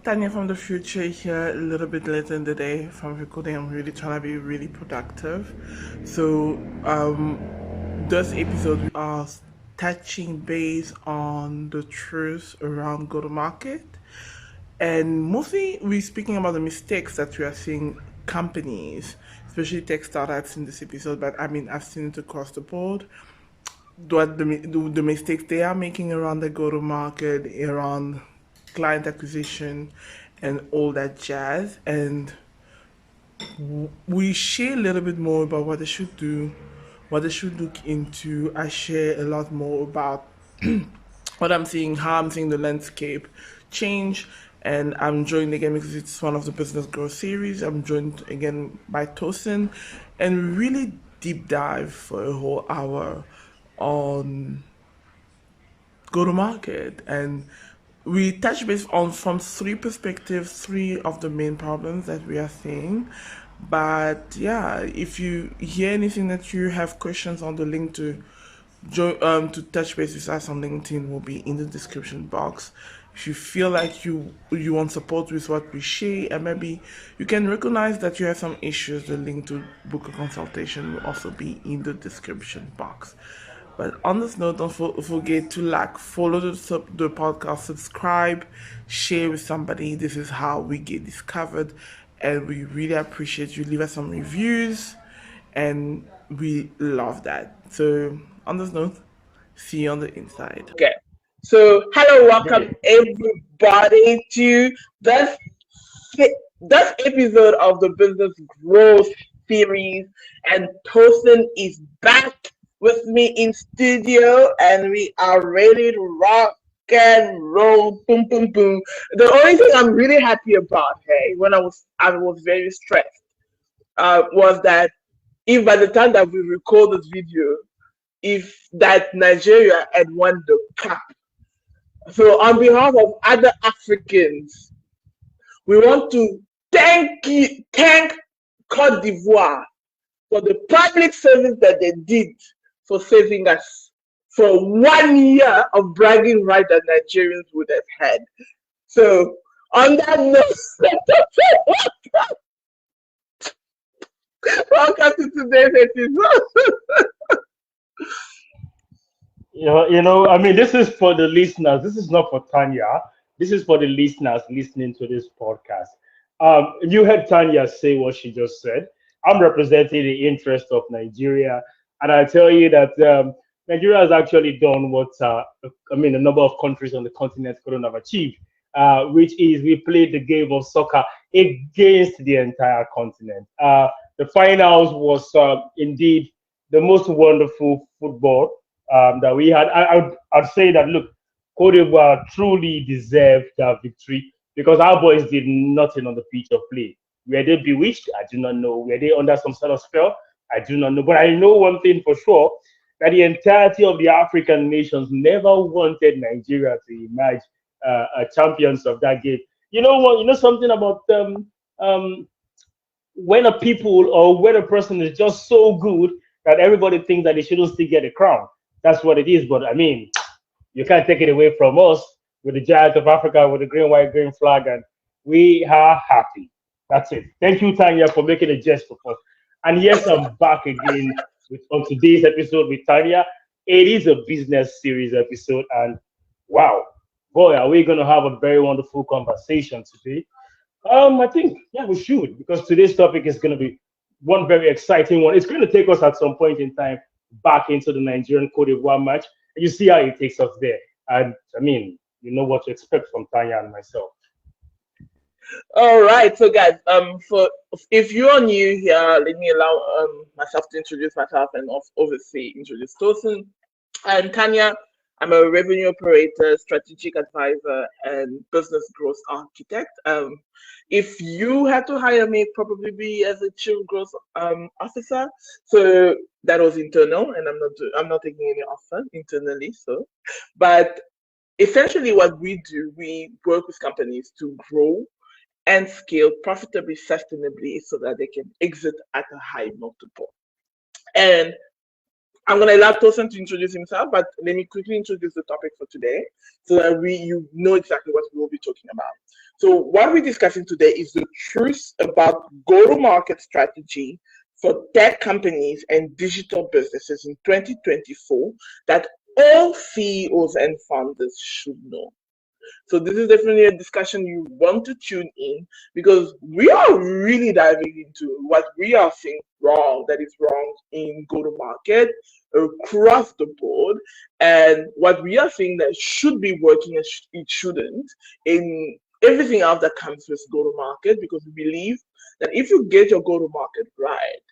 Tanya from the future here, a little bit later in the day from recording. I'm really trying to be really productive. So, this episode we are touching base on the truth around go-to-market, and mostly we're speaking about the mistakes that we are seeing companies, especially tech startups in this episode. But I mean, I've seen it across the board. What the mistakes they are making around the go-to-market, around client acquisition, and all that jazz. And we share a little bit more about what they should do, what they should look into. I share a lot more about what I'm seeing, how I'm seeing the landscape change. And I'm joined again because it's one of the business growth series. I'm joined again by Tosin, and really deep dive for a whole hour on go to market. And we touch base on from three perspectives, three of the main problems that we are seeing. But yeah, if you hear anything that you have questions on, the link to to touch base with us on LinkedIn will be in the description box. If you feel like you want support with what we share, and maybe you can recognize that you have some issues, the link to book a consultation will also be in the description box. But on this note, don't forget to follow the podcast, subscribe, share with somebody. This is how we get discovered, and we really appreciate you. Leave us some reviews, and we love that. So on this note, see you on the inside. Okay. So, hello, welcome everybody to this episode of the Business Growth series. And Tosin is back with me in studio, and we are ready to rock and roll. Boom, boom, boom. The only thing I'm really happy about, hey, when I was very stressed, was that if by the time that we record this video, if that Nigeria had won the cup. So on behalf of other Africans, we want to thank Cote d'Ivoire for the public service that they did for saving us for 1 year of bragging right that Nigerians would have had. So on that note, welcome to today's episode. I mean, this is for the listeners. This is not for Tanya. This is for the listeners listening to this podcast. You heard Tanya say what she just said. I'm representing the interest of Nigeria, and I tell you that Nigeria has actually done what a number of countries on the continent couldn't have achieved, which is we played the game of soccer against the entire continent. The finals was indeed the most wonderful football that we had. I'd say that, look, Cote d'Ivoire truly deserved that victory because our boys did nothing on the pitch of play. Were they bewitched? I do not know. Were they under some sort of spell? I do not know. But I know one thing for sure, that the entirety of the African nations never wanted Nigeria to emerge champions of that game. You know what? You know something about when a people or when a person is just so good that everybody thinks that they shouldn't still get a crown. That's what it is. But I mean, you can't take it away from us with the giant of Africa with the green, white, green flag, and we are happy. That's it. Thank you, Tanya, for making a jest of us. And yes, I'm back again on today's episode with Tanya. It is a business series episode, and wow, boy, are we going to have a very wonderful conversation today. I think, yeah, we should, because today's topic is going to be one very exciting one. It's going to take us at some point in time back into the Nigerian Cote d'Ivoire match. And you see how it takes us there. And I mean, you know what to expect from Tanya and myself. All right, so guys, for if you are new here, let me allow myself to introduce myself and obviously introduce Tosin. I'm Tanya. I'm a revenue operator, strategic advisor, and business growth architect. If you had to hire me, it'd probably be as a chief growth officer. So that was internal, and I'm not taking any offer internally. So, but essentially, what we do, we work with companies to grow and scale profitably, sustainably, so that they can exit at a high multiple. And I'm going to allow Tosin to introduce himself, but let me quickly introduce the topic for today so that you know exactly what we will be talking about. So what we're discussing today is the truth about go-to-market strategy for tech companies and digital businesses in 2024 that all CEOs and founders should know. So this is definitely a discussion you want to tune in, because we are really diving into what we are seeing wrong, that is wrong in go-to-market across the board, and what we are seeing that should be working and it shouldn't in everything else that comes with go-to-market, because we believe that if you get your go-to-market right,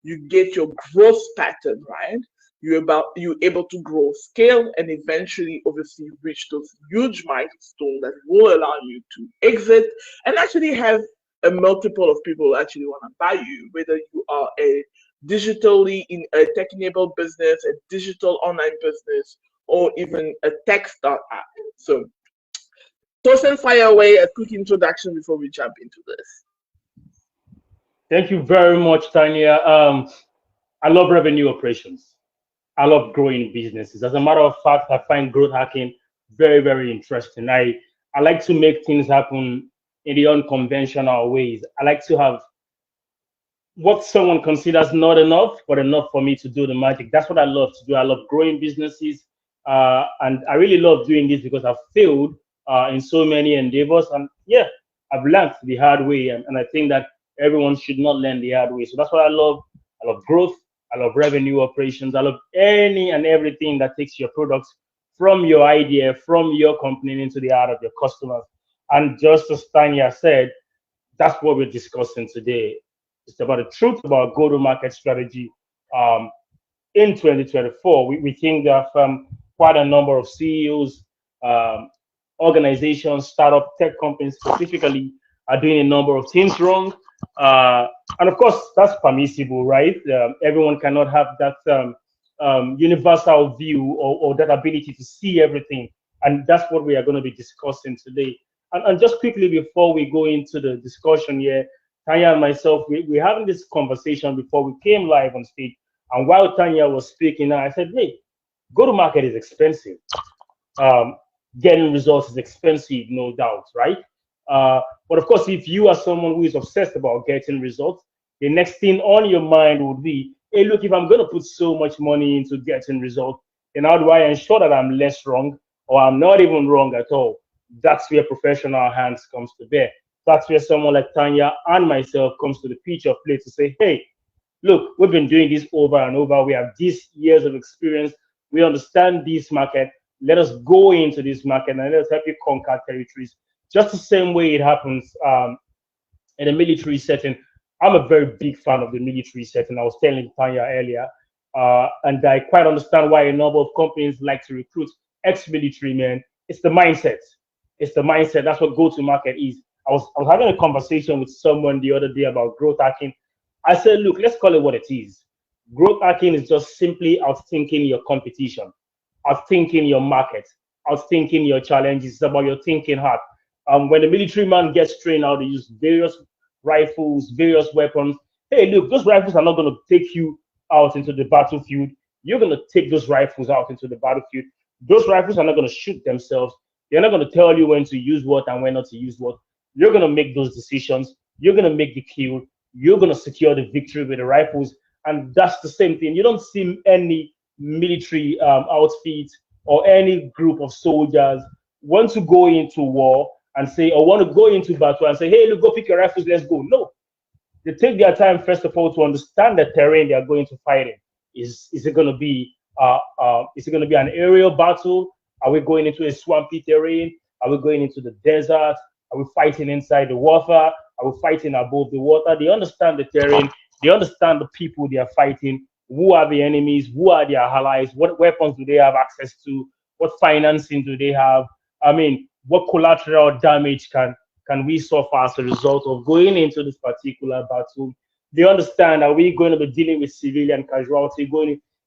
you get your growth pattern right, you're able to grow, scale, and eventually obviously reach those huge milestones that will allow you to exit and actually have a multiple of people actually want to buy you, whether you are a digitally in a tech-enabled business, a digital online business, or even a tech startup. So Tosin, fire away a quick introduction before we jump into this. Thank you very much, Tanya. I love revenue operations. I love growing businesses. As a matter of fact, I find growth hacking very, very interesting. I like to make things happen in the unconventional ways. I like to have what someone considers not enough, but enough for me to do the magic. That's what I love to do. I love growing businesses. And I really love doing this because I've failed in so many endeavors. And yeah, I've learned the hard way. And I think that everyone should not learn the hard way. So that's what I love. I love growth. I love revenue operations. I love any and everything that takes your products from your idea, from your company into the heart of your customers. And just as Tanya said, that's what we're discussing today. It's about the truth about go-to-market strategy in 2024. We think that quite a number of CEOs, organizations, startup tech companies specifically, are doing a number of things wrong. And of course, that's permissible, right? Everyone cannot have that universal view or that ability to see everything. And that's what we are going to be discussing today. And just quickly before we go into the discussion here, Tanya and myself, we're having this conversation before we came live on stage. And while Tanya was speaking, I said, hey, go-to-market is expensive. Getting results is expensive, no doubt, right? But of course, if you are someone who is obsessed about getting results, the next thing on your mind would be, hey, look, if I'm going to put so much money into getting results, then how do I ensure that I'm less wrong or I'm not even wrong at all? That's where professional hands comes to bear. That's where someone like Tanya and myself comes to the pitch of play to say, hey, look, we've been doing this over and over. We have these years of experience. We understand this market. Let us go into this market and let us help you conquer territories. Just the same way it happens in a military setting. I'm a very big fan of the military setting. I was telling Tanya earlier, and I quite understand why a number of companies like to recruit ex-military men. It's the mindset. It's the mindset. That's what go-to-market is. I was having a conversation with someone the other day about growth hacking. I said, look, let's call it what it is. Growth hacking is just simply outthinking your competition, outthinking your market, outthinking your challenges. It's about your thinking hard. When the military man gets trained how to use various rifles, various weapons, hey, look, those rifles are not going to take you out into the battlefield. You're going to take those rifles out into the battlefield. Those rifles are not going to shoot themselves. They're not going to tell you when to use what and when not to use what. You're going to make those decisions. You're going to make the kill. You're going to secure the victory with the rifles. And that's the same thing. You don't see any military outfit or any group of soldiers want to go into war and say, or want to go into battle and say, hey, look, go pick your rifles, let's go. No. They take their time, first of all, to understand the terrain they are going to fight in. Is it going to be an aerial battle? Are we going into a swampy terrain? Are we going into the desert? Are we fighting inside the water? Are we fighting above the water? They understand the terrain. They understand the people they are fighting. Who are the enemies? Who are their allies? What weapons do they have access to? What financing do they have? I mean, what collateral damage can we suffer as a result of going into this particular battle? They understand that we're going to be dealing with civilian casualty.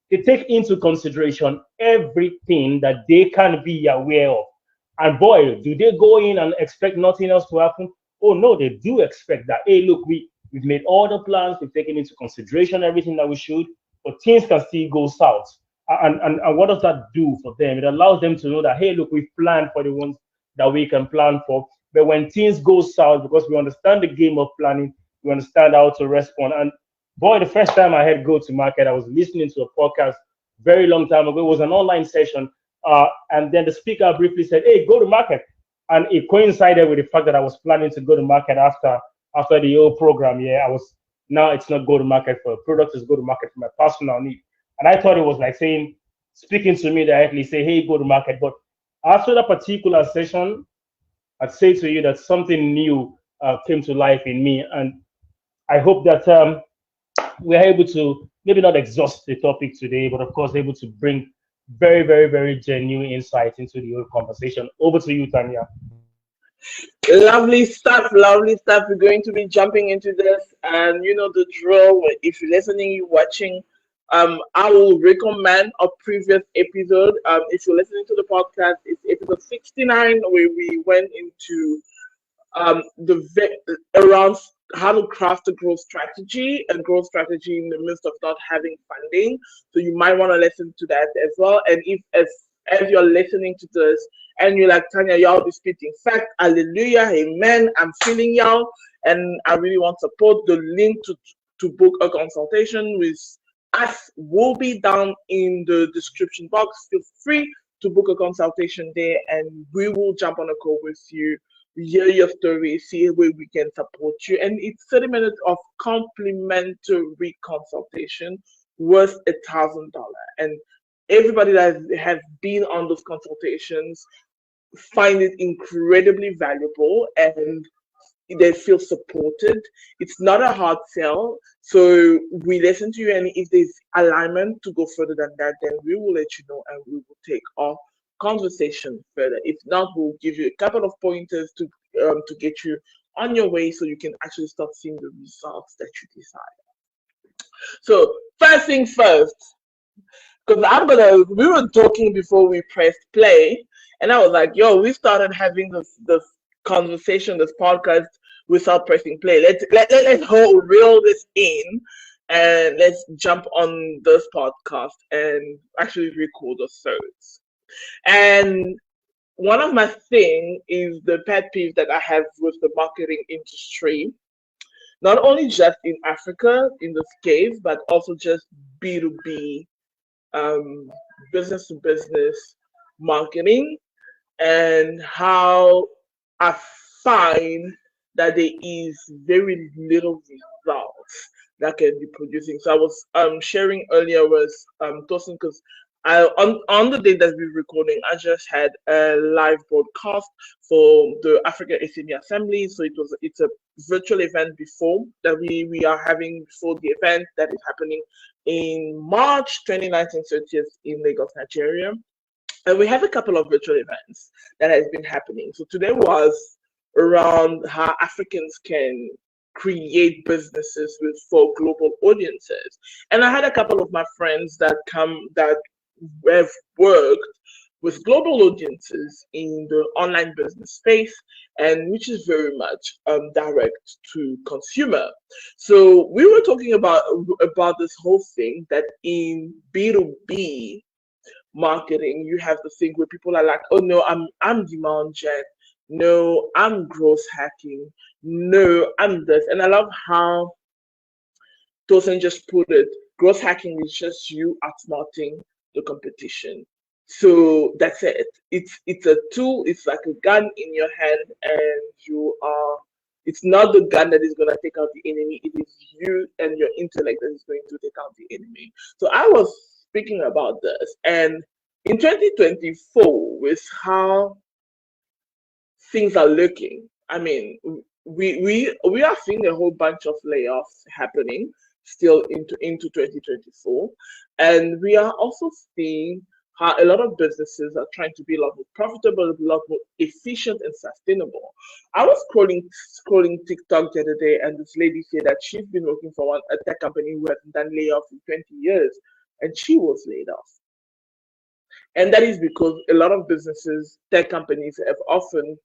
They take into consideration everything that they can be aware of. And boy, do they go in and expect nothing else to happen? Oh no, they do expect that. Hey, look, we've made all the plans, we've taken into consideration everything that we should, but things can still go south. And what does that do for them? It allows them to know that, hey, look, we've planned for the ones that we can plan for. But when things go south, because we understand the game of planning, we understand how to respond. And boy, the first time I had go to market, I was listening to a podcast very long time ago. It was an online session, and then the speaker briefly said, "Hey, go to market," and it coincided with the fact that I was planning to go to market after the whole program. Yeah, I was now it's not go to market for a product, it's go to market for my personal need. And I thought it was like saying, speaking to me directly, say, "Hey, go to market." But after that particular session, I'd say to you that something new came to life in me, and I hope that we're able to maybe not exhaust the topic today, but of course able to bring very, very, very genuine insight into the whole conversation. Over to you, Tanya. Lovely stuff, lovely stuff. We're going to be jumping into this, and you know the drill. If you're listening, you're watching. I will recommend a previous episode. If you're listening to the podcast, it's episode 69 where we went into around how to craft a growth strategy in the midst of not having funding. So you might want to listen to that as well. And if as you're listening to this and you're like, Tanya, y'all be spitting fact, hallelujah, amen, I'm feeling y'all, and I really want support, the link to book a consultation with us will be down in the description box. Feel free to book a consultation there, and we will jump on a call with you, hear your story, see where we can support you. And it's 30 minutes of complimentary consultation worth $1,000. And everybody that has been on those consultations find it incredibly valuable, and they feel supported. It's not a hard sell. So we listen to you, and if there's alignment to go further than that, then we will let you know, and we will take our conversation further. If not, we'll give you a couple of pointers to get you on your way, so you can actually start seeing the results that you desire. So first things first, because we were talking before we pressed play, and I was like, yo, we started having this conversation, this podcast without pressing play. Let's hold reel this in, and let's jump on this podcast and actually record the thirds. And one of my thing is the pet peeve that I have with the marketing industry, not only just in Africa in this case, but also just B2B, business to business marketing, and how I find that there is very little results that can be producing. So I was sharing earlier with Tosin, because on the day that we're recording, I just had a live broadcast for the Africa SME Assembly. So it's a virtual event before that we are having before the event that is happening in March 29th and 30th in Lagos, Nigeria. And we have a couple of virtual events that has been happening. So today was around how Africans can create businesses for global audiences. And I had a couple of my friends that have worked with global audiences in the online business space, and which is very much direct to consumer. So we were talking about this whole thing that in B2B marketing, you have the thing where people are like, oh no, I'm demand gen, no, I'm growth hacking, no, I'm this. And I love how Tosin just put it, growth hacking is just you outsmarting the competition. So that's it. It's a tool, it's like a gun in your hand, and it's not the gun that is going to take out the enemy, it is you and your intellect that is going to take out the enemy. So I was speaking about this, and in 2024, with how things are looking, I mean, we are seeing a whole bunch of layoffs happening still into 2024, and we are also seeing how a lot of businesses are trying to be a lot more profitable, a lot more efficient and sustainable. I was scrolling TikTok the other day, and this lady said that she's been working for a tech company who hasn't done layoffs in 20 years, and she was laid off. And that is because a lot of businesses, tech companies, have often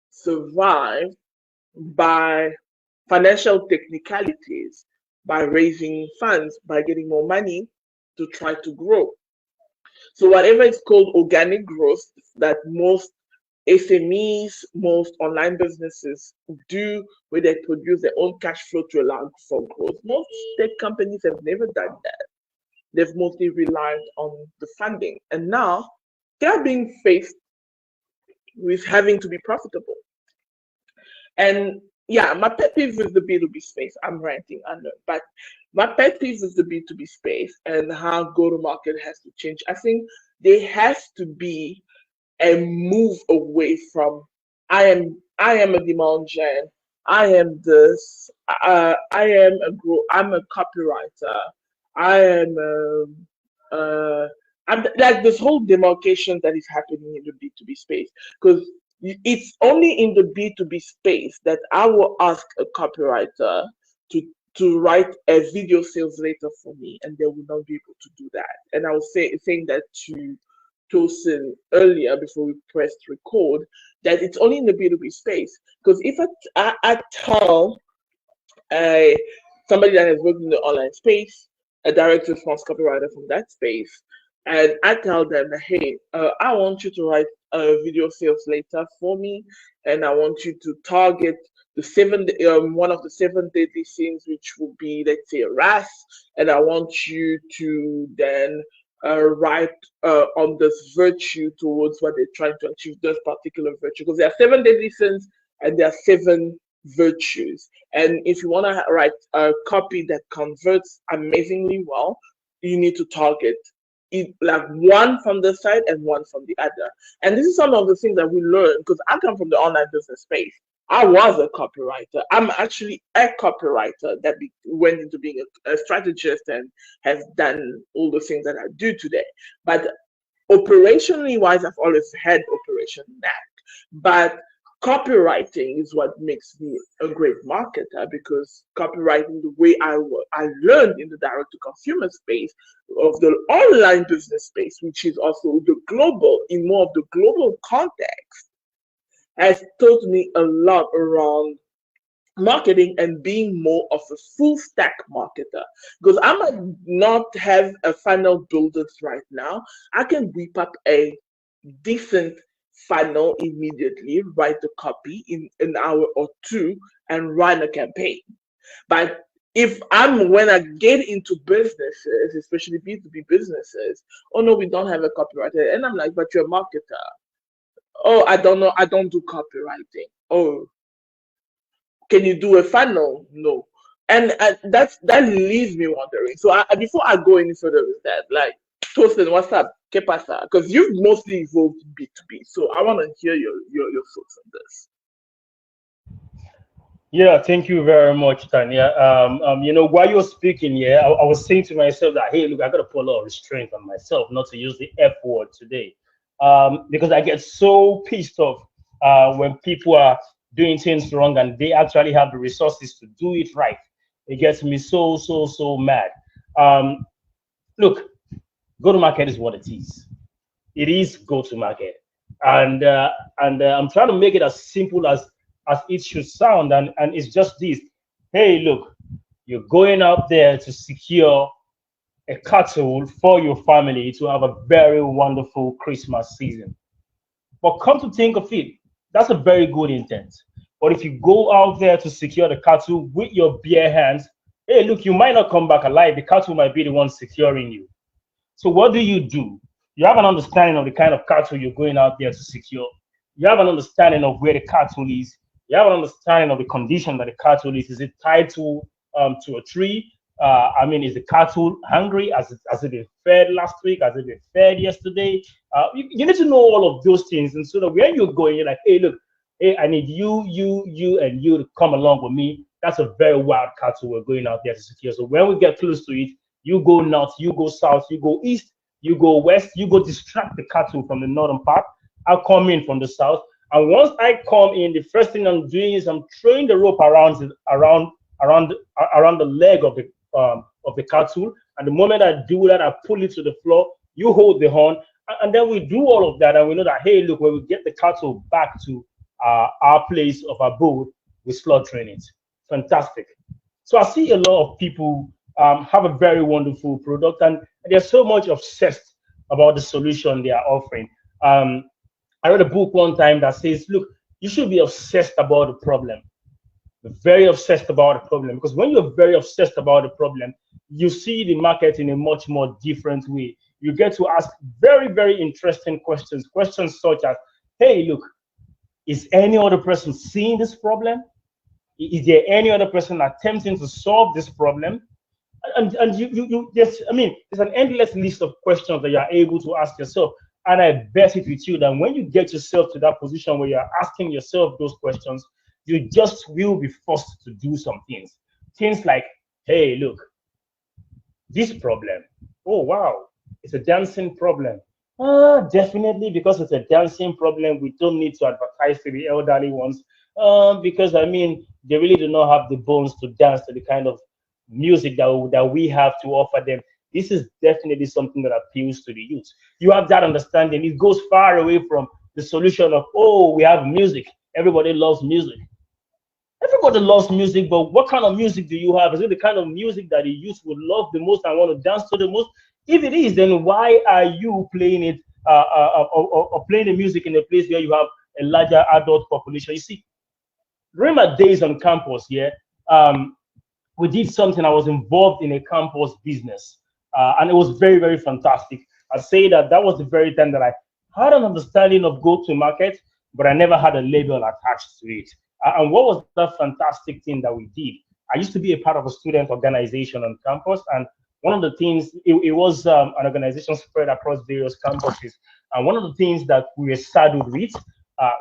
survived by financial technicalities, by raising funds, by getting more money to try to grow. So whatever is called organic growth that most SMEs, most online businesses do, where they produce their own cash flow to allow for growth. Most tech companies have never done that. They've mostly relied on the funding. And now they're being faced with having to be profitable. And yeah, my pet peeve is the B2B space. I'm ranting, I know. But my pet peeve is the B2B space and how go to market has to change. I think there has to be a move away from I am a demand gen. I am this. I'm a copywriter. I am I'm like this whole demarcation that is happening in the B2B space, because it's only in the B2B space that I will ask a copywriter to write a video sales letter for me, and they will not be able to do that. And I was saying that to Tosin earlier before we pressed record, that it's only in the B2B space. Because if I tell a somebody that has worked in the online space, a direct response copywriter from that space, and I tell them that, hey, I want you to write a video sales letter for me, and I want you to target the one of the 7 deadly sins, which will be, let's say, RAS, and I want you to then write on this virtue towards what they're trying to achieve, this particular virtue, because there are 7 deadly sins and there are 7 virtues. And if you want to write a copy that converts amazingly well, you need to target it, like one from this side and one from the other. And this is some of the things that we learn, because I come from the online business space. I was a copywriter. I'm actually a copywriter that went into being a strategist and has done all the things that I do today. But operationally wise, I've always had operation knack. But copywriting is what makes me a great marketer, because copywriting, the way I learned in the direct to consumer space of the online business space, which is also the global, in more of the global context, has taught me a lot around marketing and being more of a full stack marketer. Because I might not have a funnel built right now. I can whip up a decent funnel immediately, write the copy in an hour or two, and run a campaign. But when I get into businesses, especially B2B businesses, oh no, we don't have a copywriter. And I'm like, but you're a marketer. Oh, I don't know. I don't do copywriting. Oh, can you do a funnel? No. And that leaves me wondering. So before I go any further with that, like, Tosin, what's up? ¿Qué pasa? Because you've mostly evolved B2B. So I want to hear your thoughts on this. Yeah, thank you very much, Tanya. While you're speaking, I was saying to myself that, hey, look, I got to put a lot of restraint on myself not to use the F word today, because I get so pissed off when people are doing things wrong and they actually have the resources to do it right. It gets me so mad. Look, go to market is what it is. It is go to market, and I'm trying to make it as simple as it should sound, and it's just this. Hey, look, you're going out there to secure a cattle for your family to have a very wonderful Christmas season. But come to think of it, that's a very good intent. But if you go out there to secure the cattle with your bare hands, hey, look, you might not come back alive. The cattle might be the one securing you. So what do? You have an understanding of the kind of cattle you're going out there to secure. You have an understanding of where the cattle is. You have an understanding of the condition that the cattle is. Is it tied to a tree? Is the cattle hungry? Has it been fed last week? Has it been fed yesterday? You need to know all of those things. And so that when you're going, you're like, hey, look, hey, I need you, and you to come along with me. That's a very wild cattle we're going out there to secure. So when we get close to it, you go north, you go south, you go east, you go west, you go distract the cattle from the northern part. I'll come in from the south. And once I come in, the first thing I'm doing is I'm throwing the rope around the leg of the cattle. And the moment I do that, I pull it to the floor. You hold the horn, and then we do all of that. And we know that, hey, look, when we get the cattle back to our place of abode, we're slaughtering it. Fantastic. So I see a lot of people have a very wonderful product, and they're so much obsessed about the solution they are offering. I read a book one time that says, look, you should be obsessed about the problem, very obsessed about the problem. Because when you're very obsessed about the problem, you see the market in a much more different way. You get to ask very, very interesting questions, questions such as, hey, look, is any other person seeing this problem? Is there any other person attempting to solve this problem? And you just, I mean, there's an endless list of questions that you're able to ask yourself. And I bet it with you that when you get yourself to that position where you're asking yourself those questions, you just will be forced to do some things. Things like, hey, look, this problem. Oh, wow, it's a dancing problem. Definitely, because it's a dancing problem, we don't need to advertise to the elderly ones. Because I mean, they really do not have the bones to dance to the kind of music that we have to offer them. This is definitely something that appeals to the youth. You have that understanding. It goes far away from the solution of, oh, we have music. Everybody loves music. Everybody loves music, but what kind of music do you have? Is it the kind of music that the youth would love the most and want to dance to the most? If it is, then why are you playing it or playing the music in a place where you have a larger adult population? You see, during my days on campus, we did something. I was involved in a campus business, and it was very, very fantastic. I'd say that was the very time that I had an understanding of go-to-market, but I never had a label attached to it. And what was that fantastic thing that we did? I used to be a part of a student organization on campus, and one of the things, it was an organization spread across various campuses. And one of the things that we were saddled with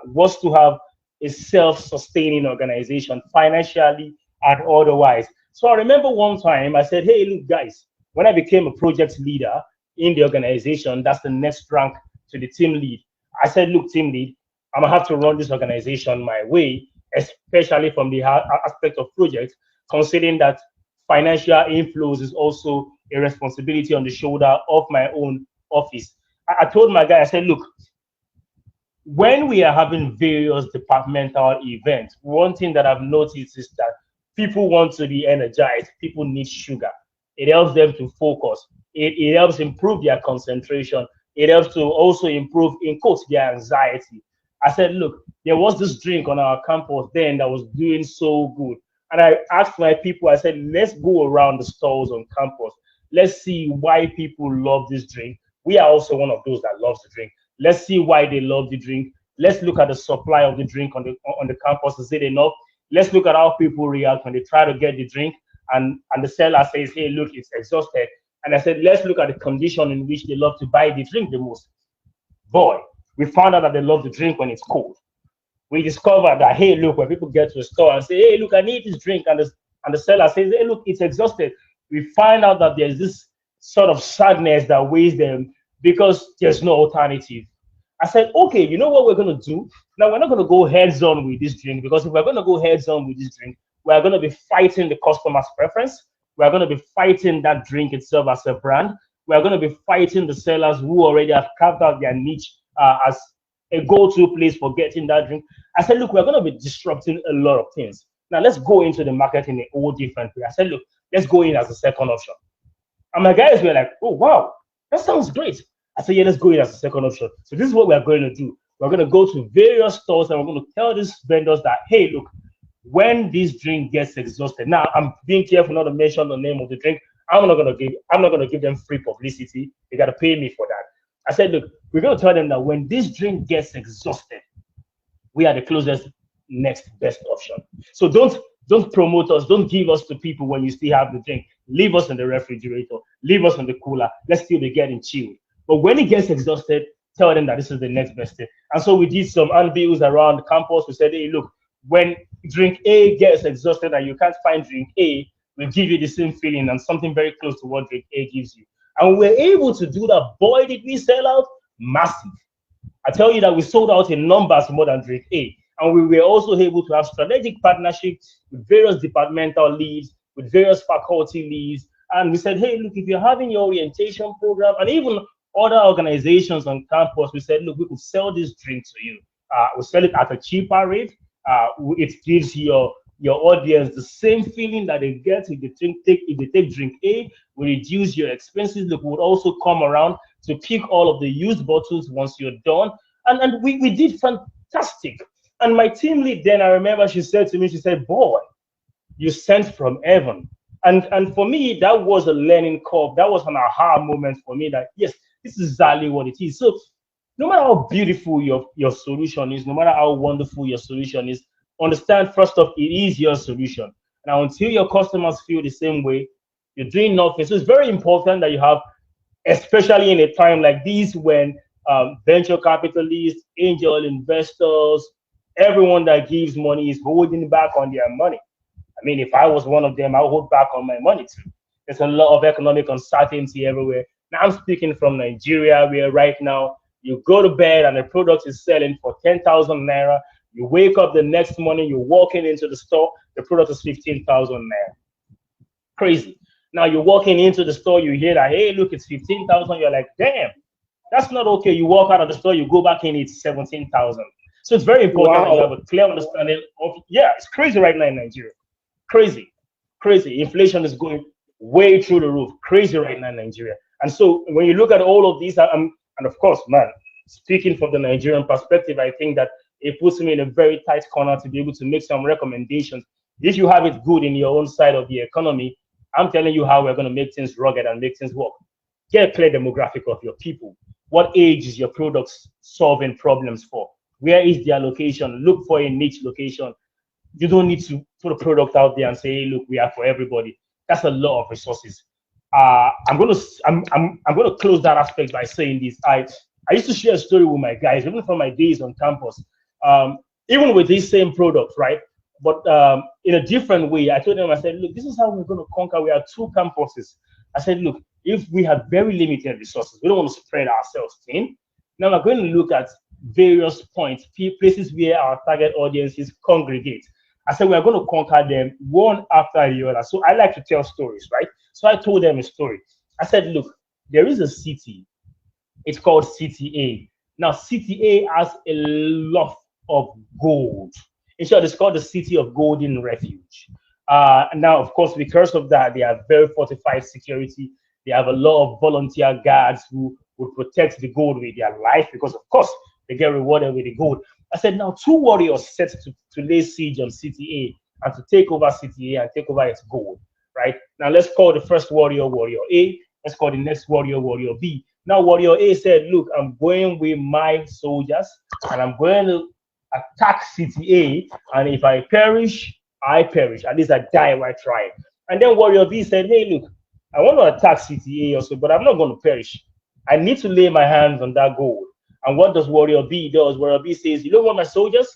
was to have a self-sustaining organization, financially and otherwise. So I remember one time I said, hey, look, guys, when I became a project leader in the organization, that's the next rank to the team lead. I said, look, team lead, I'm gonna have to run this organization my way, especially from the aspect of projects, considering that financial inflows is also a responsibility on the shoulder of my own office. I told my guy, I said, look, when we are having various departmental events, one thing that I've noticed is that people want to be energized. People need sugar. It helps them to focus. It helps improve their concentration. It helps to also improve, in quotes, their anxiety. I said, look, there was this drink on our campus then that was doing so good. And I asked my people, I said, let's go around the stalls on campus. Let's see why people love this drink. We are also one of those that loves the drink. Let's see why they love the drink. Let's look at the supply of the drink on the campus. Is it enough? Let's look at how people react when they try to get the drink. And the seller says, hey, look, it's exhausted. And I said, let's look at the condition in which they love to buy the drink the most. Boy, we found out that they love the drink when it's cold. We discovered that, hey, look, when people get to the store and say, hey, look, I need this drink, and the seller says, hey, look, it's exhausted, we find out that there's this sort of sadness that weighs them because there's no alternative. I said, okay, you know what we're going to do? Now, we're not going to go heads on with this drink, because if we're going to go heads on with this drink, we're going to be fighting the customer's preference. We're going to be fighting that drink itself as a brand. We're going to be fighting the sellers who already have carved out their niche as a go-to place for getting that drink. I said, look, we're going to be disrupting a lot of things. Now, let's go into the market in a whole different way. I said, look, let's go in as a second option. And my guys were like, oh, wow, that sounds great. I said, yeah, let's go in as a second option. So this is what we're going to do. We're going to go to various stores and we're going to tell these vendors that, hey, look, when this drink gets exhausted, now I'm being careful not to mention the name of the drink. I'm not going to give them free publicity. They got to pay me for that. I said, look, we're going to tell them that when this drink gets exhausted, we are the closest next best option. So don't promote us. Don't give us to people when you still have the drink. Leave us in the refrigerator. Leave us in the cooler. Let's still be getting chilled. But when it gets exhausted, tell them that this is the next best thing. And so we did some unveils around the campus. We said, hey, look, when drink A gets exhausted and you can't find drink A, we'll give you the same feeling and something very close to what drink A gives you. And we were able to do that. Boy, did we sell out massive. I tell you that we sold out in numbers more than drink A. And we were also able to have strategic partnerships with various departmental leads, with various faculty leads. And we said, hey, look, if you're having your orientation program and even other organizations on campus, we said, look, we could sell this drink to you. We sell it at a cheaper rate. It gives your audience the same feeling that they get if they take drink A. We reduce your expenses. Look, we would also come around to pick all of the used bottles once you're done. And we did fantastic. And my team lead then, I remember she said to me, she said, boy, you sent from heaven. And for me, that was a learning curve. That was an aha moment for me that, yes, this is exactly what it is. So no matter how beautiful your solution is, no matter how wonderful your solution is, understand first off, it is your solution. Now, until your customers feel the same way, you're doing nothing. So it's very important that you have, especially in a time like this when venture capitalists, angel investors, everyone that gives money is holding back on their money. I mean, if I was one of them, I would hold back on my money too. There's a lot of economic uncertainty everywhere. Now, I'm speaking from Nigeria, where right now you go to bed and the product is selling for 10,000 naira. You wake up the next morning, you're walking into the store, the product is 15,000 naira. Crazy. Now you're walking into the store, you hear that, hey, look, it's 15,000. You're like, damn, that's not okay. You walk out of the store, you go back in, it's 17,000. So it's very important that you have a clear understanding of, yeah, it's crazy right now in Nigeria. Crazy, crazy. Inflation is going way through the roof. Crazy right now in Nigeria. And so when you look at all of these, and of course, man, speaking from the Nigerian perspective, I think that it puts me in a very tight corner to be able to make some recommendations. If you have it good in your own side of the economy, I'm telling you how we're going to make things rugged and make things work. Get a clear demographic of your people. What age is your products solving problems for? Where is their location? Look for a niche location. You don't need to put a product out there and say, hey, look, we are for everybody. That's a lot of resources. I'm gonna close that aspect by saying this. I used to share a story with my guys, even from my days on campus, even with these same products, right? But in a different way. I told them, I said, look, this is how we're going to conquer. We have 2 campuses. I said, look, if we have very limited resources, we don't want to spread ourselves thin. Now we're going to look at various points, places where our target audiences congregate. I said, we're going to conquer them one after the other. So I like to tell stories, right? So I told them a story. I said, look, there is a city. It's called CTA. Now, CTA has a lot of gold. In short, it's called the City of Golden Refuge. Now, of course, because of that, they have very fortified security. They have a lot of volunteer guards who would protect the gold with their life because, of course, they get rewarded with the gold. I said, now 2 warriors set to lay siege on CTA and to take over CTA and take over its gold, right? Now, let's call the first warrior Warrior A. Let's call the next warrior Warrior B. Now, Warrior A said, look, I'm going with my soldiers and I'm going to attack CTA. And if I perish, I perish. At least I die while trying. And then Warrior B said, hey, look, I want to attack CTA also, but I'm not going to perish. I need to lay my hands on that gold. And what does Warrior B does? Warrior B says, you don't want my soldiers?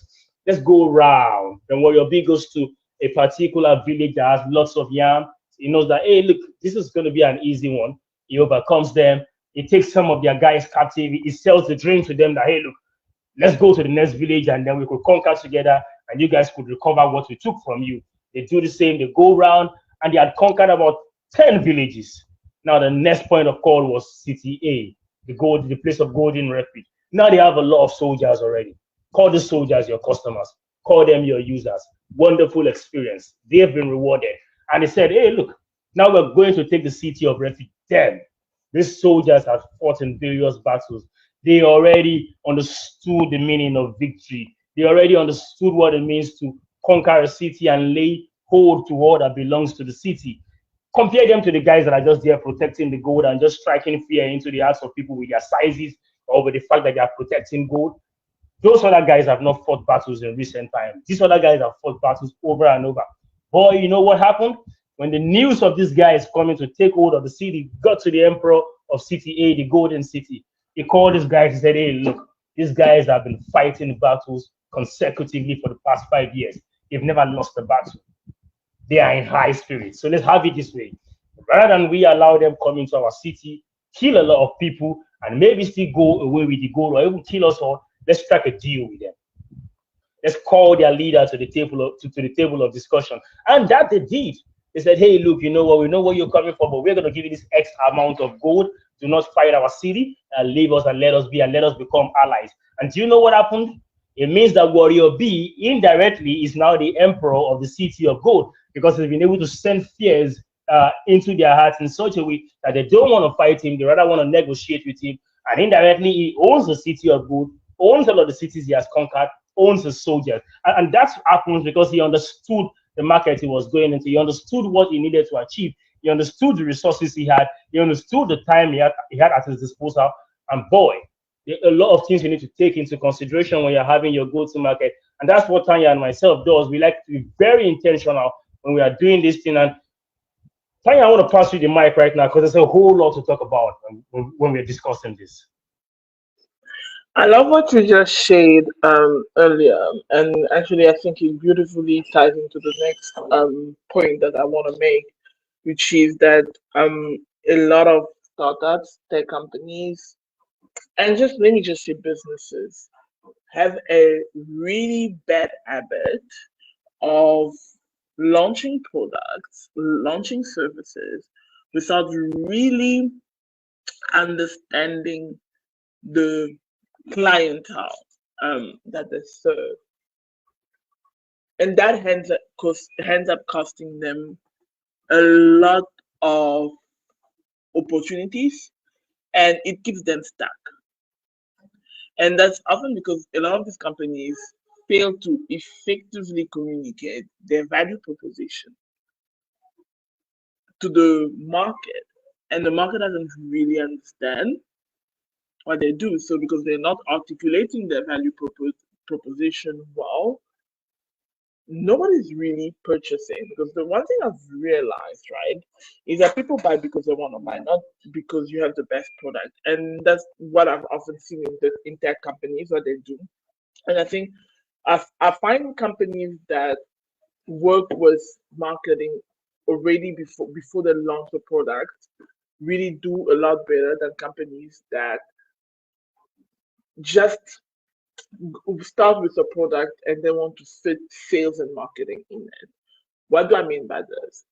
Let's go round. Then Warrior B goes to a particular village that has lots of yam. He knows that, hey, look, this is going to be an easy one. He overcomes them. He takes some of their guys captive. He sells the dream to them that, hey, look, let's go to the next village and then we could conquer together and you guys could recover what we took from you. They do the same. They go around and they had conquered about 10 villages. Now the next point of call was City A, the place of golden refuge. Now they have a lot of soldiers already. Call the soldiers your customers. Call them your users. Wonderful experience. They've been rewarded. And they said, hey, look, now we're going to take the city of refuge. Then these soldiers have fought in various battles. They already understood the meaning of victory. They already understood what it means to conquer a city and lay hold to all that belongs to the city. Compare them to the guys that are just there protecting the gold and just striking fear into the hearts of people with their sizes or with the fact that they are protecting gold. Those other guys have not fought battles in recent times. These other guys have fought battles over and over. Boy, you know what happened? When the news of this guy is coming to take hold of the city got to the emperor of City A, the Golden City, he called these guys and said, hey, look, these guys have been fighting battles consecutively for the past 5 years. They've never lost a battle. They are in high spirits. So let's have it this way. Rather than we allow them come into our city, kill a lot of people, and maybe still go away with the gold or even kill us all, let's strike a deal with them. Let's call their leader to the table of discussion. And that they did. They said, hey, look, you know what? We know where you're coming from, but we're going to give you this X amount of gold. Do not fight our city. Leave us and let us be and let us become allies. And do you know what happened? It means that Warrior B indirectly is now the emperor of the city of gold because he's been able to send fears into their hearts in such a way that they don't want to fight him. They rather want to negotiate with him. And indirectly, he owns the city of gold owns all of the cities he has conquered, owns the soldiers. And that happens because he understood the market he was going into. He understood what he needed to achieve. He understood the resources he had. He understood the time he had at his disposal. And boy, there are a lot of things you need to take into consideration when you're having your go-to market. And that's what Tanya and myself does. We like to be very intentional when we are doing this thing. And Tanya, I want to pass you the mic right now because there's a whole lot to talk about when we're discussing this. I love what you just shared earlier, and actually, I think it beautifully ties into the next point that I want to make, which is that a lot of startups, tech companies, and just let me just say businesses have a really bad habit of launching products, launching services without really understanding the clientele that they serve, and that ends up costing them a lot of opportunities, and it keeps them stuck. And that's often because a lot of these companies fail to effectively communicate their value proposition to the market, and the market doesn't really understand what they do. So because they're not articulating their value proposition well, nobody's really purchasing. Because the one thing I've realized, right, is that people buy because they want to buy, not because you have the best product. And that's what I've often seen in tech companies, what they do. And I think I find companies that work with marketing already before they launch the product really do a lot better than companies that just start with a product and they want to fit sales and marketing in it. What do I mean by this?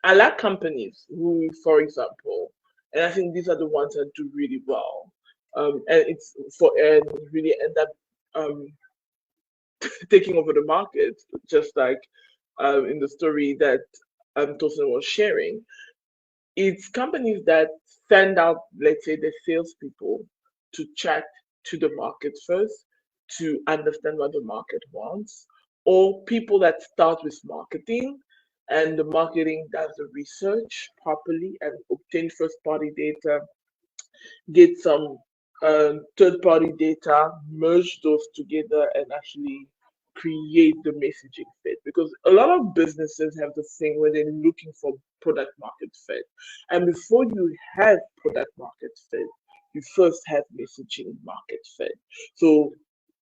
I like companies who, for example, and I think these are the ones that do really well, and really end up taking over the market, just like in the story that Tosin was sharing. It's companies that send out, let's say, the salespeople to chat to the market first to understand what the market wants, or people that start with marketing and the marketing does the research properly and obtain first party data, get some third party data, merge those together, and actually create the messaging fit. Because a lot of businesses have the thing where they're looking for product market fit. And before you have product market fit, you first have messaging market fit. So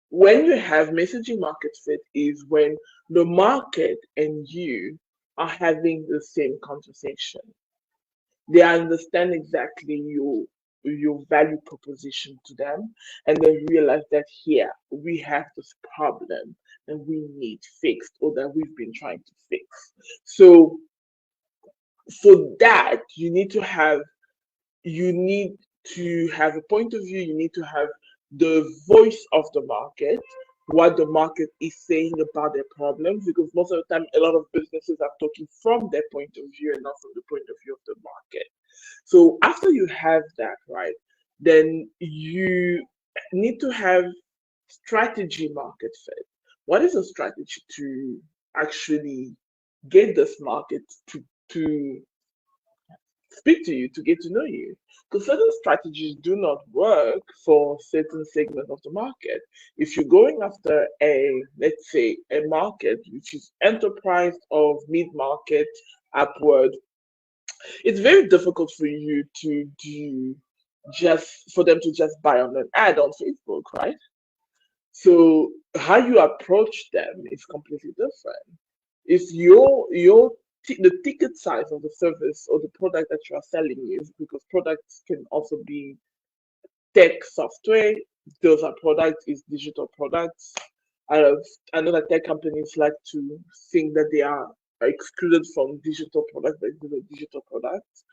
when you have messaging market fit is when the market and you are having the same conversation. They understand exactly your value proposition to them, and they realize that here we have this problem and we need fixed, or that we've been trying to fix. So for that you need to have a point of view, you need to have the voice of the market, what the market is saying about their problems, because most of the time a lot of businesses are talking from their point of view and not from the point of view of the market. So after you have that, right, then you need to have strategy market fit. What is a strategy to actually get this market to speak to you, to get to know you? Because certain strategies do not work for certain segments of the market. If you're going after let's say, a market which is enterprise or mid-market upward, it's very difficult for you to do just for them to just buy on an ad on Facebook, right? So how you approach them is completely different. If the ticket size of the service or the product that you are selling is, because products can also be tech software, those are products, is digital products. I, I know that tech companies like to think that they are excluded from digital products, but these are digital products.